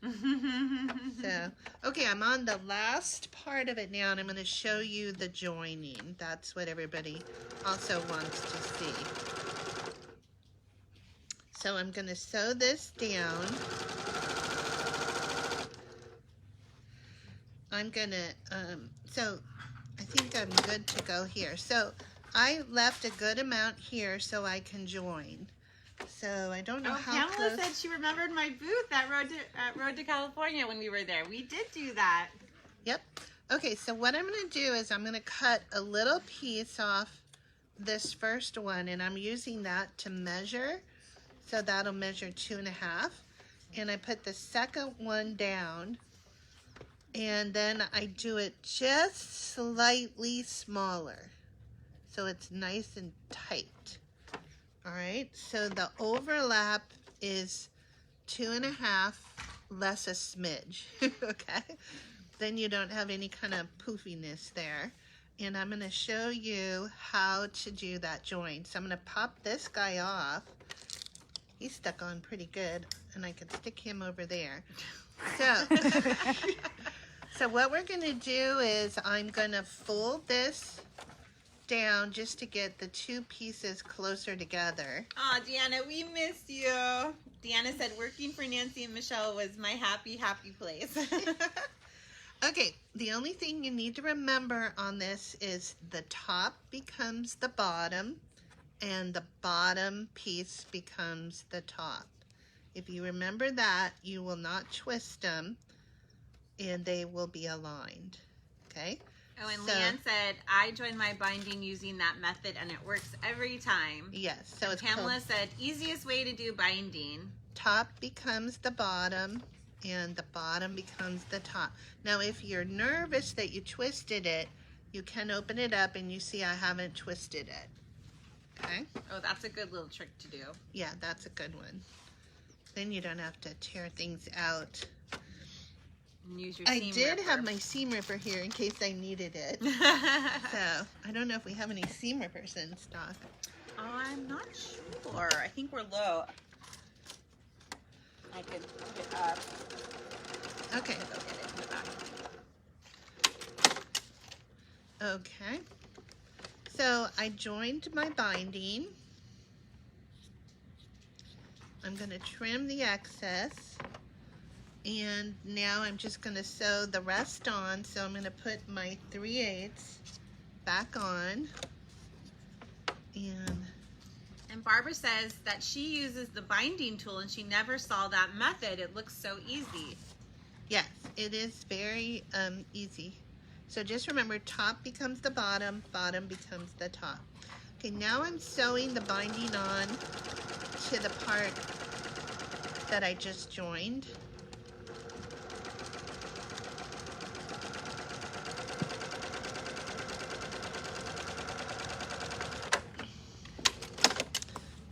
Speaker 2: So, okay, I'm on the last part of it now, and I'm going to show you the joining. That's what everybody also wants to see. So I'm going to sew this down. I'm going to, so I think I'm good to go here. So I left a good amount here so I can join. So I don't know how
Speaker 1: Pamela
Speaker 2: close.
Speaker 1: said she remembered my booth at Road to California when we were there. We did do that.
Speaker 2: Yep. Okay, so what I'm going to do is I'm going to cut a little piece off this first one, and I'm using that to measure. So that'll measure 2.5. And I put the second one down, and then I do it just slightly smaller, so it's nice and tight. All right, so the overlap is 2.5 less a smidge, okay? Then you don't have any kind of poofiness there. And I'm gonna show you how to do that join. So I'm gonna pop this guy off. He's stuck on pretty good, and I can stick him over there. So, so what we're gonna do is I'm gonna fold this down just to get the two pieces closer together.
Speaker 1: Aw, Deanna, we miss you. Deanna said working for Nancy and Michelle was my happy, happy place.
Speaker 2: Okay, the only thing you need to remember on this is the top becomes the bottom and the bottom piece becomes the top. If you remember that, you will not twist them and they will be aligned, okay?
Speaker 1: Oh, and Leanne said, I joined my binding using that method and it works every time.
Speaker 2: Yes, so
Speaker 1: And
Speaker 2: it's
Speaker 1: Pamela
Speaker 2: called
Speaker 1: said, easiest way to do binding.
Speaker 2: top becomes the bottom and the bottom becomes the top. Now, if you're nervous that you twisted it, you can open it up and you see I haven't twisted it, okay?
Speaker 1: Oh, that's a good little trick to do.
Speaker 2: Yeah, that's a good one. Then you don't have to tear things out.
Speaker 1: And use your
Speaker 2: I
Speaker 1: seam
Speaker 2: did
Speaker 1: ripper.
Speaker 2: have my seam ripper here in case I needed it. So, I don't know if we have any seam rippers in stock.
Speaker 1: I'm not sure. I think we're low. I could pick it up.
Speaker 2: Okay.
Speaker 1: Go get it in the back.
Speaker 2: Okay. So, I joined my binding. I'm going to trim the excess. And now I'm just going to sew the rest on. So I'm going to put my 3/8 back on.
Speaker 1: And Barbara says that she uses the binding tool and she never saw that method. It looks so easy.
Speaker 2: Yes, it is very easy. So just remember, top becomes the bottom, bottom becomes the top. Okay, now I'm sewing the binding on to the part that I just joined.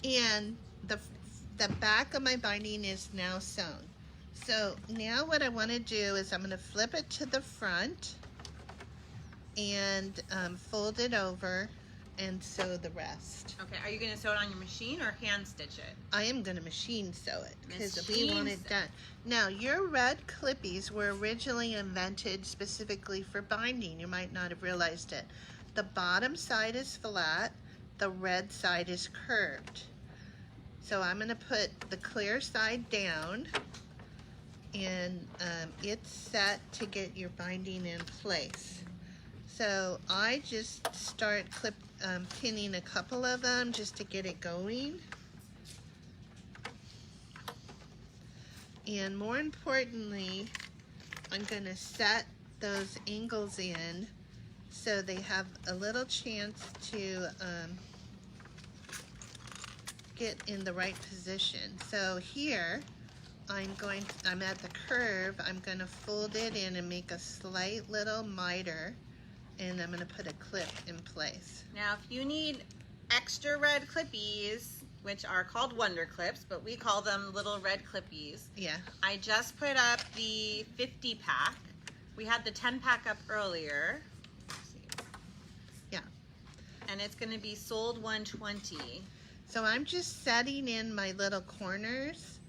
Speaker 2: And the back of my binding is now sewn. So now what I want to do is I'm going to flip it to the front and fold it over and sew the rest.
Speaker 1: Okay, are you going to sew it on your machine or hand stitch it?
Speaker 2: I am going to machine sew it because we
Speaker 1: Machine
Speaker 2: want it
Speaker 1: sew.
Speaker 2: done. Now, your red clippies were originally invented specifically for binding. You might not have realized it. The bottom side is flat, the red side is curved. So I'm going to put the clear side down, and it's set to get your binding in place. So I just start pinning a couple of them just to get it going. And more importantly, I'm going to set those angles in so they have a little chance to get in the right position. So here, I'm at the curve, I'm going to fold it in and make a slight little miter, and I'm going to put a clip in place.
Speaker 1: Now, if you need extra red clippies, which are called Wonder Clips, but we call them little red clippies.
Speaker 2: Yeah.
Speaker 1: I just put up the 50 pack. We had the 10 pack up earlier. Let's see. and it's going to be sold 120.
Speaker 2: So I'm just setting in my little corners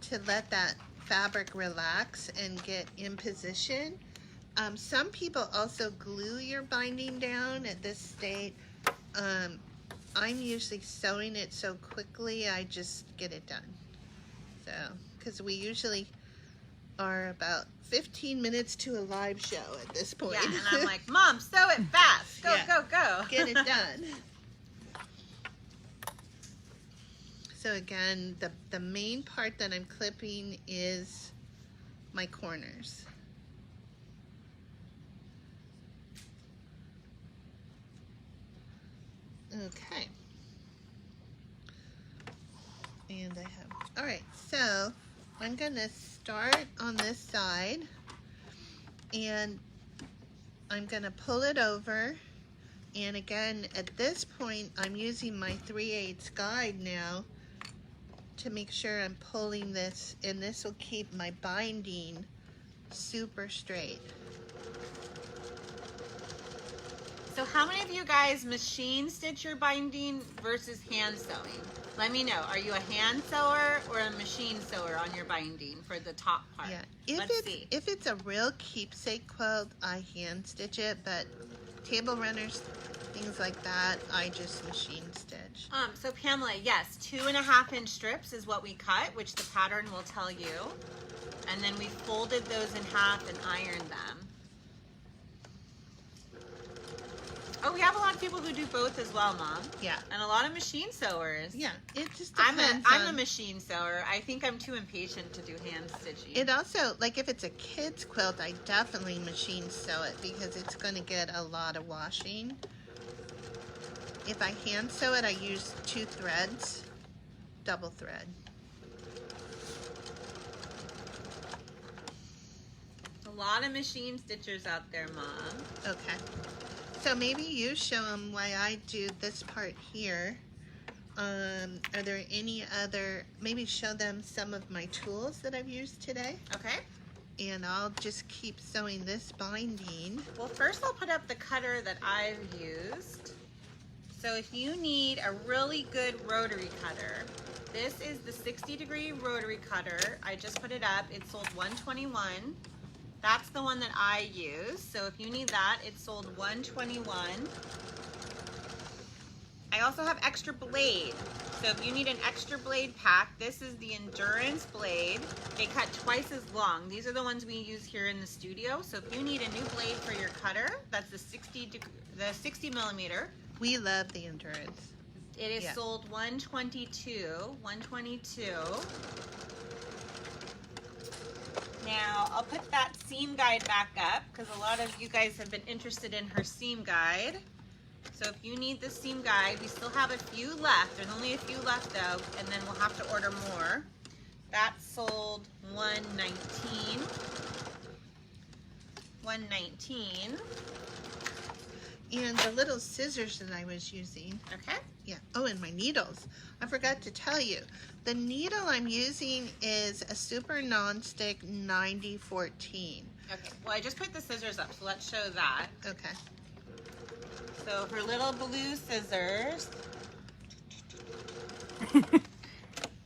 Speaker 2: to let that fabric relax and get in position. Some people also glue your binding down at this state. I'm usually sewing it so quickly I just get it done. So, because we usually are about 15 minutes to a live show at this point.
Speaker 1: Yeah, and I'm like, Mom, sew it fast. Go,
Speaker 2: Yeah.
Speaker 1: go, go.
Speaker 2: Get it done. So again, the main part that I'm clipping is my corners. Okay. And I have, all right, so I'm gonna start on this side and I'm gonna pull it over. And again, at this point, I'm using my 3/8 guide now to make sure I'm pulling this, and this will keep my binding super straight.
Speaker 1: So how many of you guys machine stitch your binding versus hand sewing? Let me know. Are you a hand sewer or a machine sewer on your binding for the top part?
Speaker 2: Yeah,
Speaker 1: Let's see.
Speaker 2: if it's a real keepsake quilt, I hand stitch it, but table runners, things like that, I just machine stitch.
Speaker 1: So Pamela, yes, 2.5-inch strips is what we cut, which the pattern will tell you. And then we folded those in half and ironed them. Oh, we have a lot of people who do both as well, Mom.
Speaker 2: Yeah.
Speaker 1: And a lot of machine sewers.
Speaker 2: Yeah, it just
Speaker 1: I'm
Speaker 2: depends
Speaker 1: a
Speaker 2: on-
Speaker 1: machine sewer. I think I'm too impatient to do hand stitching.
Speaker 2: It also, like if it's a kid's quilt, I definitely machine sew it because it's going to get a lot of washing. If I hand sew it, I use 2 threads, double thread.
Speaker 1: A lot of machine stitchers out there, Mom.
Speaker 2: Okay. So maybe you show them why I do this part here. Are there any other, maybe show them some of my tools that I've used today.
Speaker 1: Okay.
Speaker 2: And I'll just keep sewing this binding.
Speaker 1: Well, first I'll put up the cutter that I've used. So if you need a really good rotary cutter, this is the 60-degree rotary cutter. I just put it up. It sold 121. That's the one that I use. So if you need that, it sold 121. I also have extra blade. So if you need an extra blade pack, this is the Endurance blade. They cut twice as long. These are the ones we use here in the studio. So if you need a new blade for your cutter, that's the 60 millimeter.
Speaker 2: We love the Endurance.
Speaker 1: It is sold 122. Now I'll put that seam guide back up because a lot of you guys have been interested in her seam guide. So if you need the seam guide, we still have a few left. There's only a few left though, and then we'll have to order more. That sold 119. 119.
Speaker 2: And the little scissors that I was using.
Speaker 1: Okay.
Speaker 2: Yeah. Oh, and my needles. I forgot to tell you. The needle I'm using is a super nonstick 9014.
Speaker 1: Okay. Well, I just put the scissors up, so let's show that.
Speaker 2: Okay.
Speaker 1: So her little blue scissors.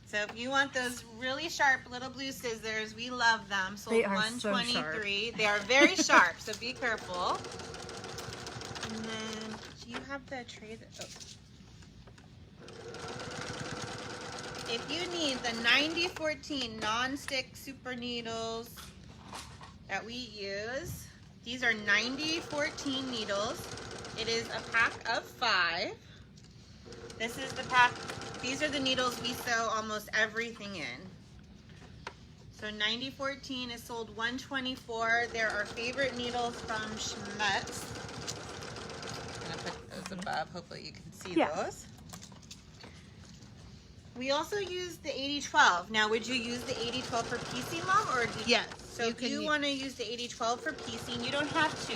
Speaker 1: So if you want those really sharp little blue scissors, we love them. Sold
Speaker 3: They are so
Speaker 1: 123. They are very sharp, so be careful. And then, do you have the tray that, oh. If you need the 9014 non-stick super needles that we use, these are 9014 needles. It is a pack of 5. This is the pack, these are the needles we sew almost everything in. So 9014 is sold 124. They're our favorite needles from Schmutz. I'm gonna put those above, hopefully you can see those. We also use the 8012. Now, would you use the 8012 for piecing, Mom, or
Speaker 2: Yes.
Speaker 1: So if you want to use the 8012 for piecing, you don't have to.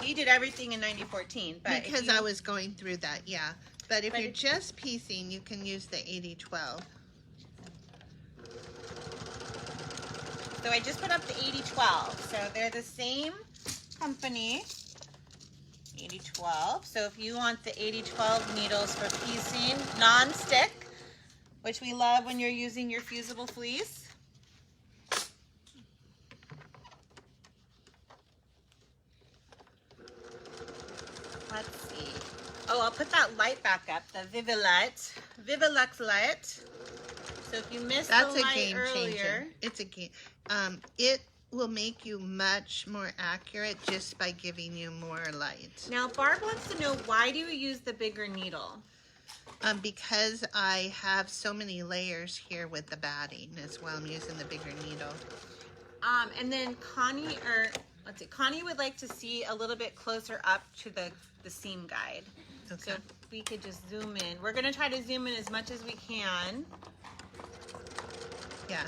Speaker 1: We did everything in 9014, but
Speaker 2: Because I was going through that, yeah. But if you're just piecing, you can use the 8012.
Speaker 1: So I just put up the 8012. So they're the same company. 80-12. So if you want the 80-12 needles for piecing, non-stick, which we love when you're using your fusible fleece. Let's see. Oh, I'll put that light back up, the Vivilux light. So if you missed
Speaker 2: That's
Speaker 1: the
Speaker 2: a
Speaker 1: light
Speaker 2: game
Speaker 1: earlier,
Speaker 2: changer. It's a game. It will make you much more accurate just by giving you more light.
Speaker 1: Now Barb wants to know, why do you use the bigger needle?
Speaker 2: Because I have so many layers here with the batting as well. I'm using the bigger needle.
Speaker 1: And then Connie would like to see a little bit closer up to the seam guide.
Speaker 2: Okay.
Speaker 1: So if we could just zoom in. We're gonna try to zoom in as much as we can.
Speaker 2: Yeah.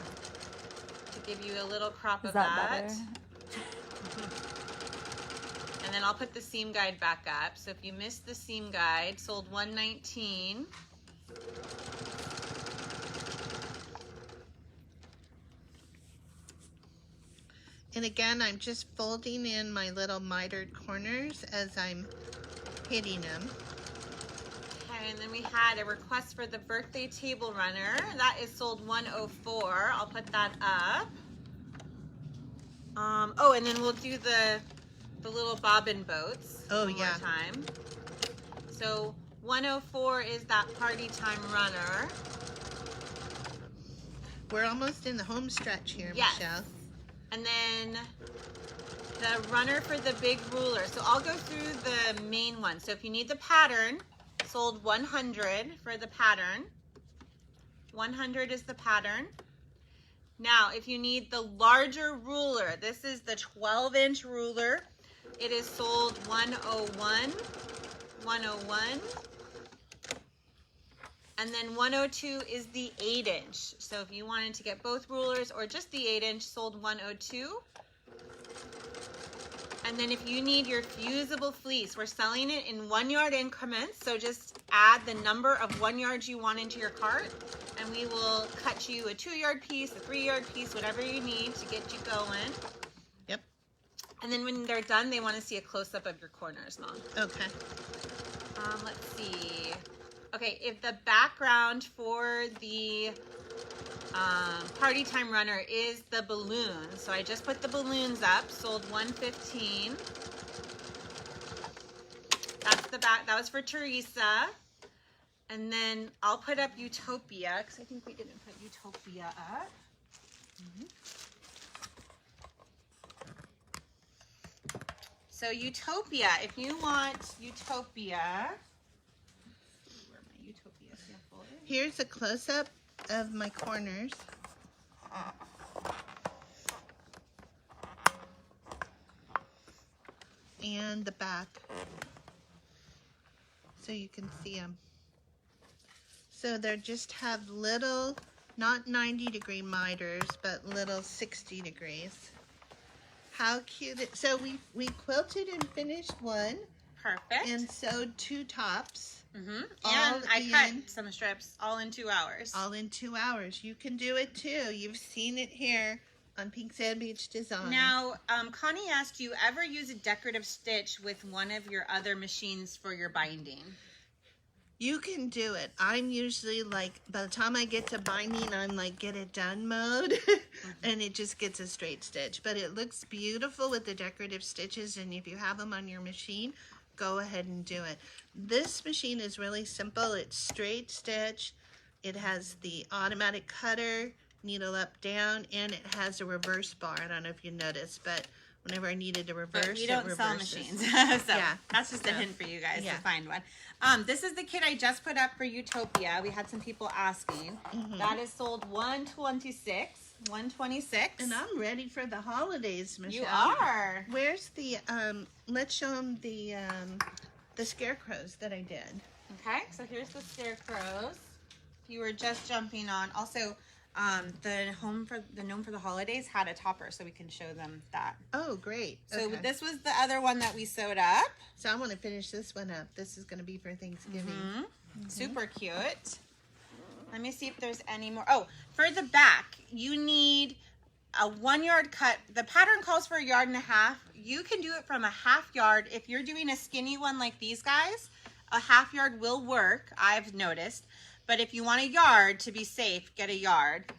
Speaker 1: To give you a little crop
Speaker 3: Is
Speaker 1: of
Speaker 3: that
Speaker 1: that.
Speaker 3: better?
Speaker 1: And then I'll put the seam guide back up. So if you missed the seam guide, sold $119.
Speaker 2: And again, I'm just folding in my little mitered corners as I'm hitting them.
Speaker 1: Okay, and then we had a request for the birthday table runner. That is sold $104. I'll put that up. Oh, and then we'll do the little bobbin boats.
Speaker 2: Oh,
Speaker 1: one
Speaker 2: yeah.
Speaker 1: more time. So 104 is that party time runner.
Speaker 2: We're almost in the home stretch here,
Speaker 1: Yes.
Speaker 2: Michelle.
Speaker 1: And then the runner for the big ruler. So I'll go through the main one. So if you need the pattern, sold 100 for the pattern. 100 is the pattern. Now, if you need the larger ruler, this is the 12-inch ruler. It is sold 101. 101. And then 102 is the 8-inch. So if you wanted to get both rulers or just the 8-inch, sold 102. And then if you need your fusible fleece, we're selling it in 1 yard increments. So just add the number of 1 yards you want into your cart, and we will cut you a 2 yard piece, a 3 yard piece, whatever you need to get you going.
Speaker 2: Yep.
Speaker 1: And then when they're done, they want to see a close-up of your corners, Mom.
Speaker 2: Okay.
Speaker 1: Let's see. Okay, if the background for the party time runner is the balloon, so I just put the balloons up, sold 115. That's the back. That was for Teresa. And then I'll put up Utopia, because I think we didn't put Utopia up. So Utopia, if you want Utopia, where my Utopia sample is.
Speaker 2: Here's a close-up of my corners. And the back. So you can see them. So they just have little, not 90-degree miters, but little 60 degrees. How cute. So we quilted and finished one.
Speaker 1: Perfect.
Speaker 2: And sewed 2 tops.
Speaker 1: And
Speaker 2: all
Speaker 1: I cut
Speaker 2: in-
Speaker 1: some strips all in 2 hours.
Speaker 2: All in 2 hours. You can do it too. You've seen it here on Pink Sand Beach Design.
Speaker 1: Now, Connie asked, do you ever use a decorative stitch with one of your other machines for your binding?
Speaker 2: You can do it. I'm usually like, by the time I get to binding, I'm like get it done mode. And it just gets a straight stitch. But it looks beautiful with the decorative stitches. And if you have them on your machine, go ahead and do it. This machine is really simple. It's straight stitch. It has the automatic cutter, needle up, down, and it has a reverse bar. I don't know if you noticed, but whenever I needed to reverse,
Speaker 1: But we don't
Speaker 2: it
Speaker 1: sell
Speaker 2: reverses.
Speaker 1: machines. So
Speaker 2: Yeah.
Speaker 1: that's just a hint for you guys
Speaker 2: Yeah.
Speaker 1: to find one. This is the kit I just put up for Utopia. We had some people asking. That is sold $126. $126.
Speaker 2: And I'm ready for the holidays, Michelle.
Speaker 1: You are.
Speaker 2: Where's the, let's show them the scarecrows that I did.
Speaker 1: Okay, so here's the scarecrows. If you were just jumping on. Also, the Gnome for the Holidays had a topper, so we can show them that.
Speaker 2: Oh, great.
Speaker 1: So
Speaker 2: Okay.
Speaker 1: this was the other one that we sewed up.
Speaker 2: So I want to finish this one up. This is going to be for Thanksgiving.
Speaker 1: Super cute. Let me see if there's any more. Oh, for the back, you need a 1 yard cut. The pattern calls for 1.5 yards. You can do it from a 1/2 yard. If you're doing a skinny one like these guys, a 1/2 yard will work, I've noticed. But if you want a yard to be safe, get a yard.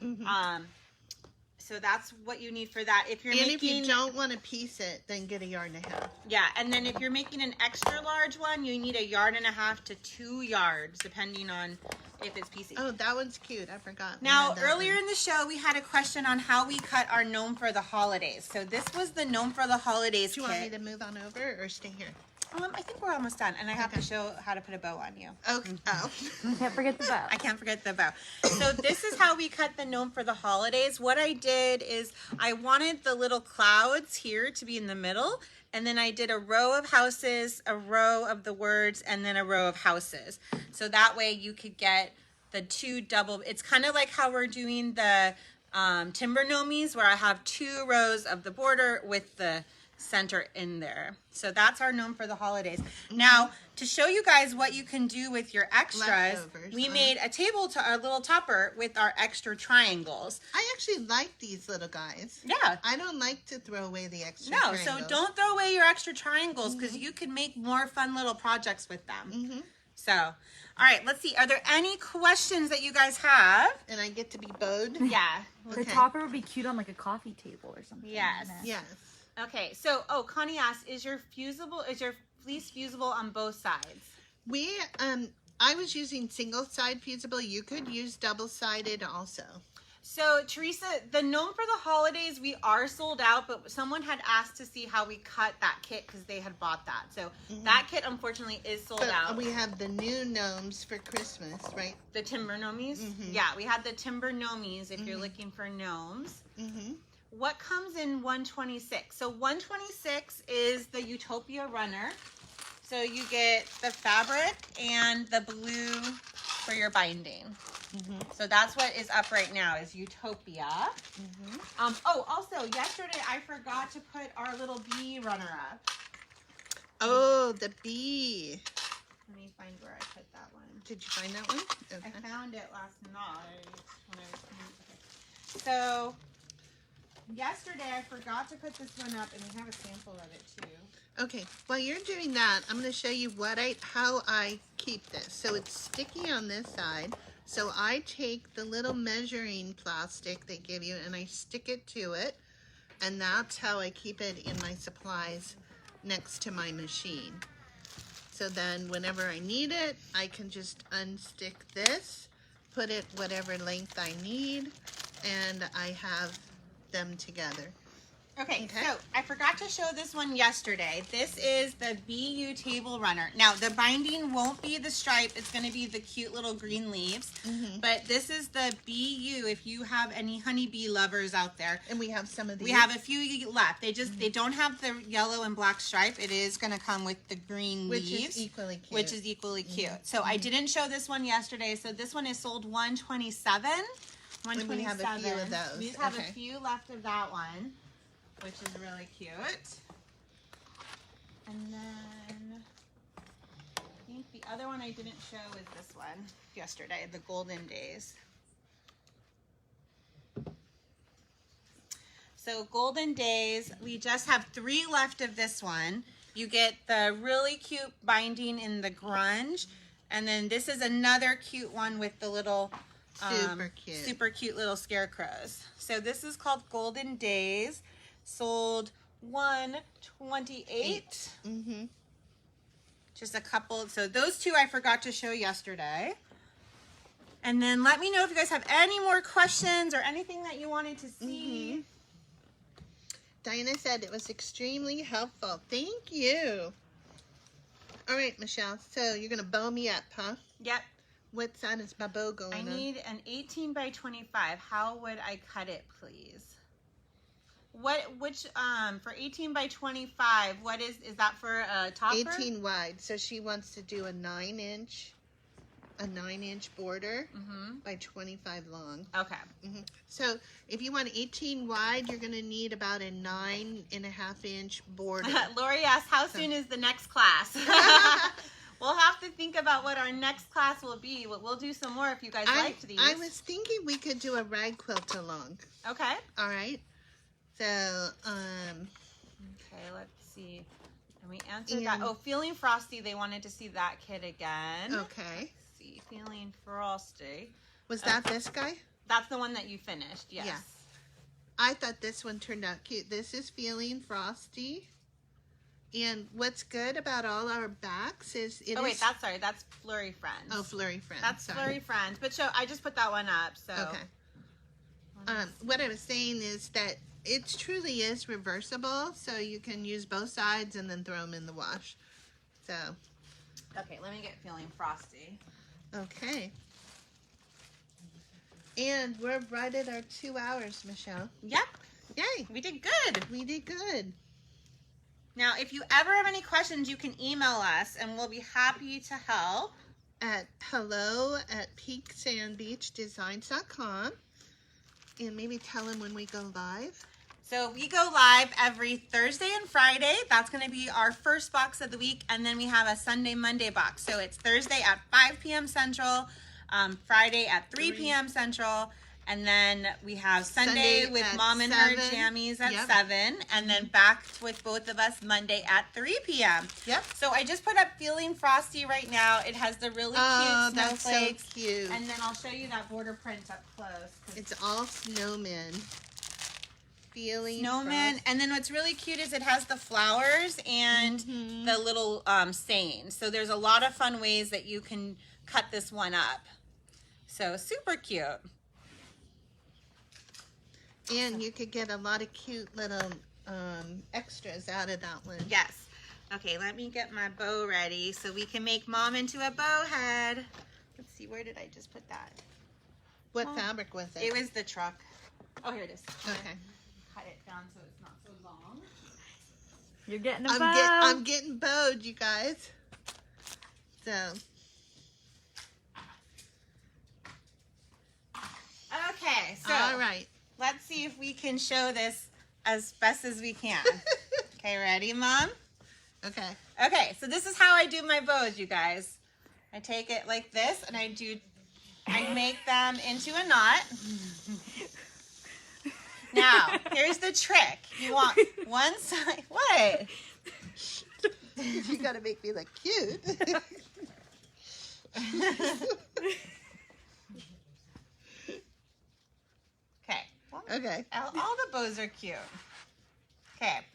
Speaker 1: So that's what you need for that. If you're
Speaker 2: if you don't want to piece it, then get a 1.5 yards.
Speaker 1: Yeah, and then if you're making an extra large one, you need a 1.5 yards to 2 yards, depending on if it's piecing.
Speaker 2: Oh, that one's cute. I forgot.
Speaker 1: Now, earlier in the show, we had a question on how we cut our gnome for the holidays. So this was the gnome for the holidays
Speaker 2: Do you
Speaker 1: kit.
Speaker 2: want me to move on over or stay here?
Speaker 1: I think we're almost done, and I have to show how to put a bow on you.
Speaker 2: Okay. Oh.
Speaker 3: Can't forget the bow.
Speaker 1: I can't forget the bow. So this is how we cut the gnome for the holidays. What I did is I wanted the little clouds here to be in the middle, and then I did a row of houses, a row of the words, and then a row of houses. So that way you could get the 2 double. It's kind of like how we're doing the timber gnomies, where I have 2 rows of the border with the center in there. So that's our gnome for the holidays. Now, to show you guys what you can do with your extras,
Speaker 2: Leftovers,
Speaker 1: we made a table to our little topper with our extra triangles.
Speaker 2: I actually like these little guys.
Speaker 1: Yeah.
Speaker 2: I don't like to throw away the extra
Speaker 1: No, so
Speaker 2: triangles.
Speaker 1: don't throw away your extra triangles, because you can make more fun little projects with them. So, all right, let's see. Are there any questions that you guys have?
Speaker 2: And I get to be bowed?
Speaker 1: Yeah.
Speaker 3: The
Speaker 2: Okay.
Speaker 3: topper would be cute on like a coffee table or something.
Speaker 1: Yes.
Speaker 2: Yes.
Speaker 1: Okay, so, Connie asked, is your fleece fusible on both sides?
Speaker 2: We, I was using single side fusible. You could use double sided also.
Speaker 1: So, Teresa, the gnome for the holidays, we are sold out, but someone had asked to see how we cut that kit because they had bought that. So, that kit, unfortunately, is sold
Speaker 2: But
Speaker 1: out.
Speaker 2: we have the new gnomes for Christmas, right?
Speaker 1: The timber gnomies? Yeah, we had the timber gnomies if you're looking for gnomes. What comes in 126? So 126 is the Utopia Runner. So you get the fabric and the blue for your binding. So that's what is up right now is Utopia. Also, yesterday I forgot to put our little bee runner up.
Speaker 2: Oh, the bee.
Speaker 1: Let me find where I put that one.
Speaker 2: Did you find that one? Okay.
Speaker 1: I found it last night when I was okay. So yesterday I forgot to put this one up, and we have a sample of it too.
Speaker 2: Okay, while you're doing that, I'm going to show you how I keep this. So it's sticky on this side. So I take the little measuring plastic they give you and I stick it to it. And that's how I keep it in my supplies next to my machine. So then whenever I need it, I can just unstick this, put it whatever length I need, and I have them together.
Speaker 1: Okay, so I forgot to show this one yesterday. This is the BU table runner. Now, the binding won't be the stripe. It's going to be the cute little green leaves. But this is the BU if you have any honeybee lovers out there.
Speaker 2: And we have some of these.
Speaker 1: We have a few left. They don't have the yellow and black stripe. It is going to come with the green leaves. Which is equally cute. So I didn't show this one yesterday. So this one is sold 127. 127.
Speaker 2: And we have a few of those.
Speaker 1: We just have a few left of that one, which is really cute. And then I think the other one I didn't show is this one yesterday, the Golden Days. So Golden Days, we just have 3 left of this one. You get the really cute binding in the grunge, and then this is another cute one with the little super cute little scarecrows. So this is called Golden Days. Sold 128. Just a couple. So those 2 I forgot to show yesterday. And then let me know if you guys have any more questions or anything that you wanted to see.
Speaker 2: Diana said it was extremely helpful. Thank you. All right, Michelle. So you're going to bow me up, huh?
Speaker 1: Yep.
Speaker 2: What side is my bow going on?
Speaker 1: I need an 18 by 25. How would I cut it, please? For 18 by 25, what is that for a topper?
Speaker 2: 18 wide. So she wants to do a 9-inch border by 25 long.
Speaker 1: Okay.
Speaker 2: So if you want 18 wide, you're going to need about a 9.5-inch border.
Speaker 1: Lori asked, how soon is the next class? We'll have to think about what our next class will be. We'll do some more if you guys liked these.
Speaker 2: I was thinking we could do a rag quilt along.
Speaker 1: Okay.
Speaker 2: All right. So,
Speaker 1: okay, let's see. And we answered that. Oh, Feeling Frosty, they wanted to see that kit again.
Speaker 2: Okay.
Speaker 1: Let's see, Feeling Frosty.
Speaker 2: Was that this guy?
Speaker 1: That's the one that you finished, yes.
Speaker 2: Yeah. I thought this one turned out cute. This is Feeling Frosty. And what's good about all our backs is it
Speaker 1: that's Flurry Friends.
Speaker 2: Oh, Flurry Friends.
Speaker 1: That's Flurry Friends. But I just put that one up, so.
Speaker 2: Okay. What I was saying is that it truly is reversible, so you can use both sides and then throw them in the wash. So.
Speaker 1: Okay, let me get Feeling Frosty.
Speaker 2: Okay. And we're right at our 2 hours, Michelle.
Speaker 1: Yep.
Speaker 2: Yay.
Speaker 1: We did good.
Speaker 2: We did good.
Speaker 1: Now, if you ever have any questions, you can email us, and we'll be happy to help.
Speaker 2: At hello@peaksandbeachdesigns.com. And maybe tell them when we go live.
Speaker 1: So we go live every Thursday and Friday. That's going to be our first box of the week. And then we have a Sunday, Monday box. So it's Thursday at 5 p.m. Central, Friday at 3 p.m. Central. And then we have Sunday with Mom and her jammies at 7. And then back with both of us Monday at 3 p.m.
Speaker 2: Yep.
Speaker 1: So I just put up Feeling Frosty right now. It has the really cute snowflakes.
Speaker 2: That's so cute.
Speaker 1: And then I'll show you that border print up close.
Speaker 2: It's all snowmen. Feeling
Speaker 1: Snowman.
Speaker 2: Frosty.
Speaker 1: And then what's really cute is it has the flowers and the little sayings. So there's a lot of fun ways that you can cut this one up. So super cute.
Speaker 2: And you could get a lot of cute little extras out of that one.
Speaker 1: Yes. Okay, let me get my bow ready so we can make Mom into a bow head. Let's see, where did I just put that?
Speaker 2: What fabric was it?
Speaker 1: It was the truck. Oh, here it is.
Speaker 2: Okay.
Speaker 1: Cut it down so it's not so long.
Speaker 3: You're getting a bow.
Speaker 2: I'm getting bowed, you guys. So.
Speaker 1: Okay, so.
Speaker 2: All right.
Speaker 1: Let's see if we can show this as best as we can. Okay, ready, Mom?
Speaker 2: Okay.
Speaker 1: Okay, so this is how I do my bows, you guys. I take it like this, and I make them into a knot. Now, here's the trick. You want one side. What?
Speaker 2: You gotta make me look cute. Okay.
Speaker 1: All the bows are cute. Okay.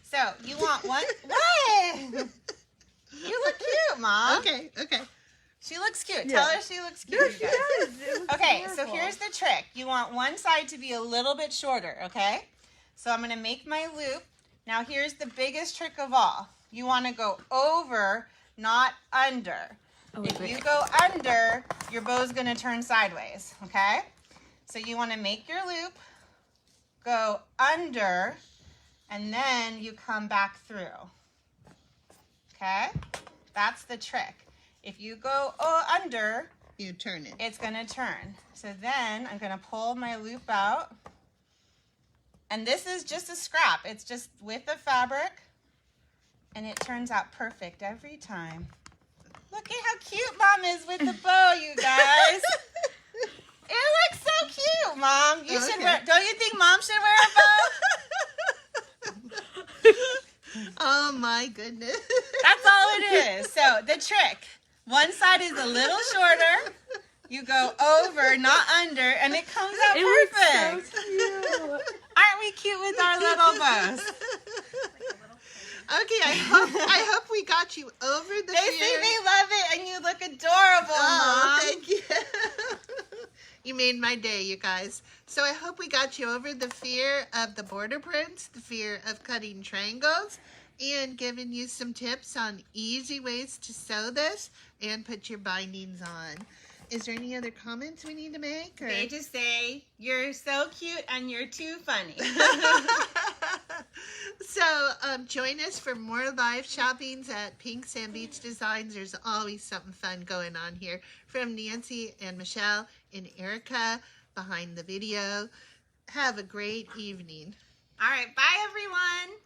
Speaker 1: So you want one. What? You look cute, Mom.
Speaker 2: Okay.
Speaker 1: She looks cute.
Speaker 3: Yeah.
Speaker 1: Tell her she looks cute.
Speaker 3: No, she does. It looks
Speaker 1: Okay,
Speaker 3: adorable.
Speaker 1: so here's the trick. You want one side to be a little bit shorter, okay? So I'm going to make my loop. Now here's the biggest trick of all. You want to go over, not under. If you go under, your bow's going to turn sideways, okay? So you want to make your loop, go under, and then you come back through. Okay? That's the trick. If you go under,
Speaker 2: You turn it.
Speaker 1: it's going to turn. So then I'm going to pull my loop out. And this is just a scrap. It's just with the fabric. And it turns out perfect every time. Look at how cute Mom is with the bow, you guys. It looks so cute, Mom. You should wear. Don't you think Mom should wear a bow?
Speaker 2: Oh my goodness.
Speaker 1: That's all it is. So the trick: one side is a little shorter. You go over, not under, and it comes out perfect.
Speaker 3: So cute.
Speaker 1: Aren't we cute with our little bows?
Speaker 2: Okay, I hope we got you over the
Speaker 1: They
Speaker 2: fear.
Speaker 1: say they love it, and you look adorable,
Speaker 2: Oh,
Speaker 1: Mom.
Speaker 2: thank you. You made my day, you guys. So I hope we got you over the fear of the border prints, the fear of cutting triangles, and giving you some tips on easy ways to sew this and put your bindings on. Is there any other comments we need to make? Or?
Speaker 1: They just say, you're so cute and you're too funny.
Speaker 2: So join us for more live shoppings at Pink Sand Beach Designs. There's always something fun going on here from Nancy and Michelle and Erica behind the video. Have a great evening.
Speaker 1: All right, bye, everyone.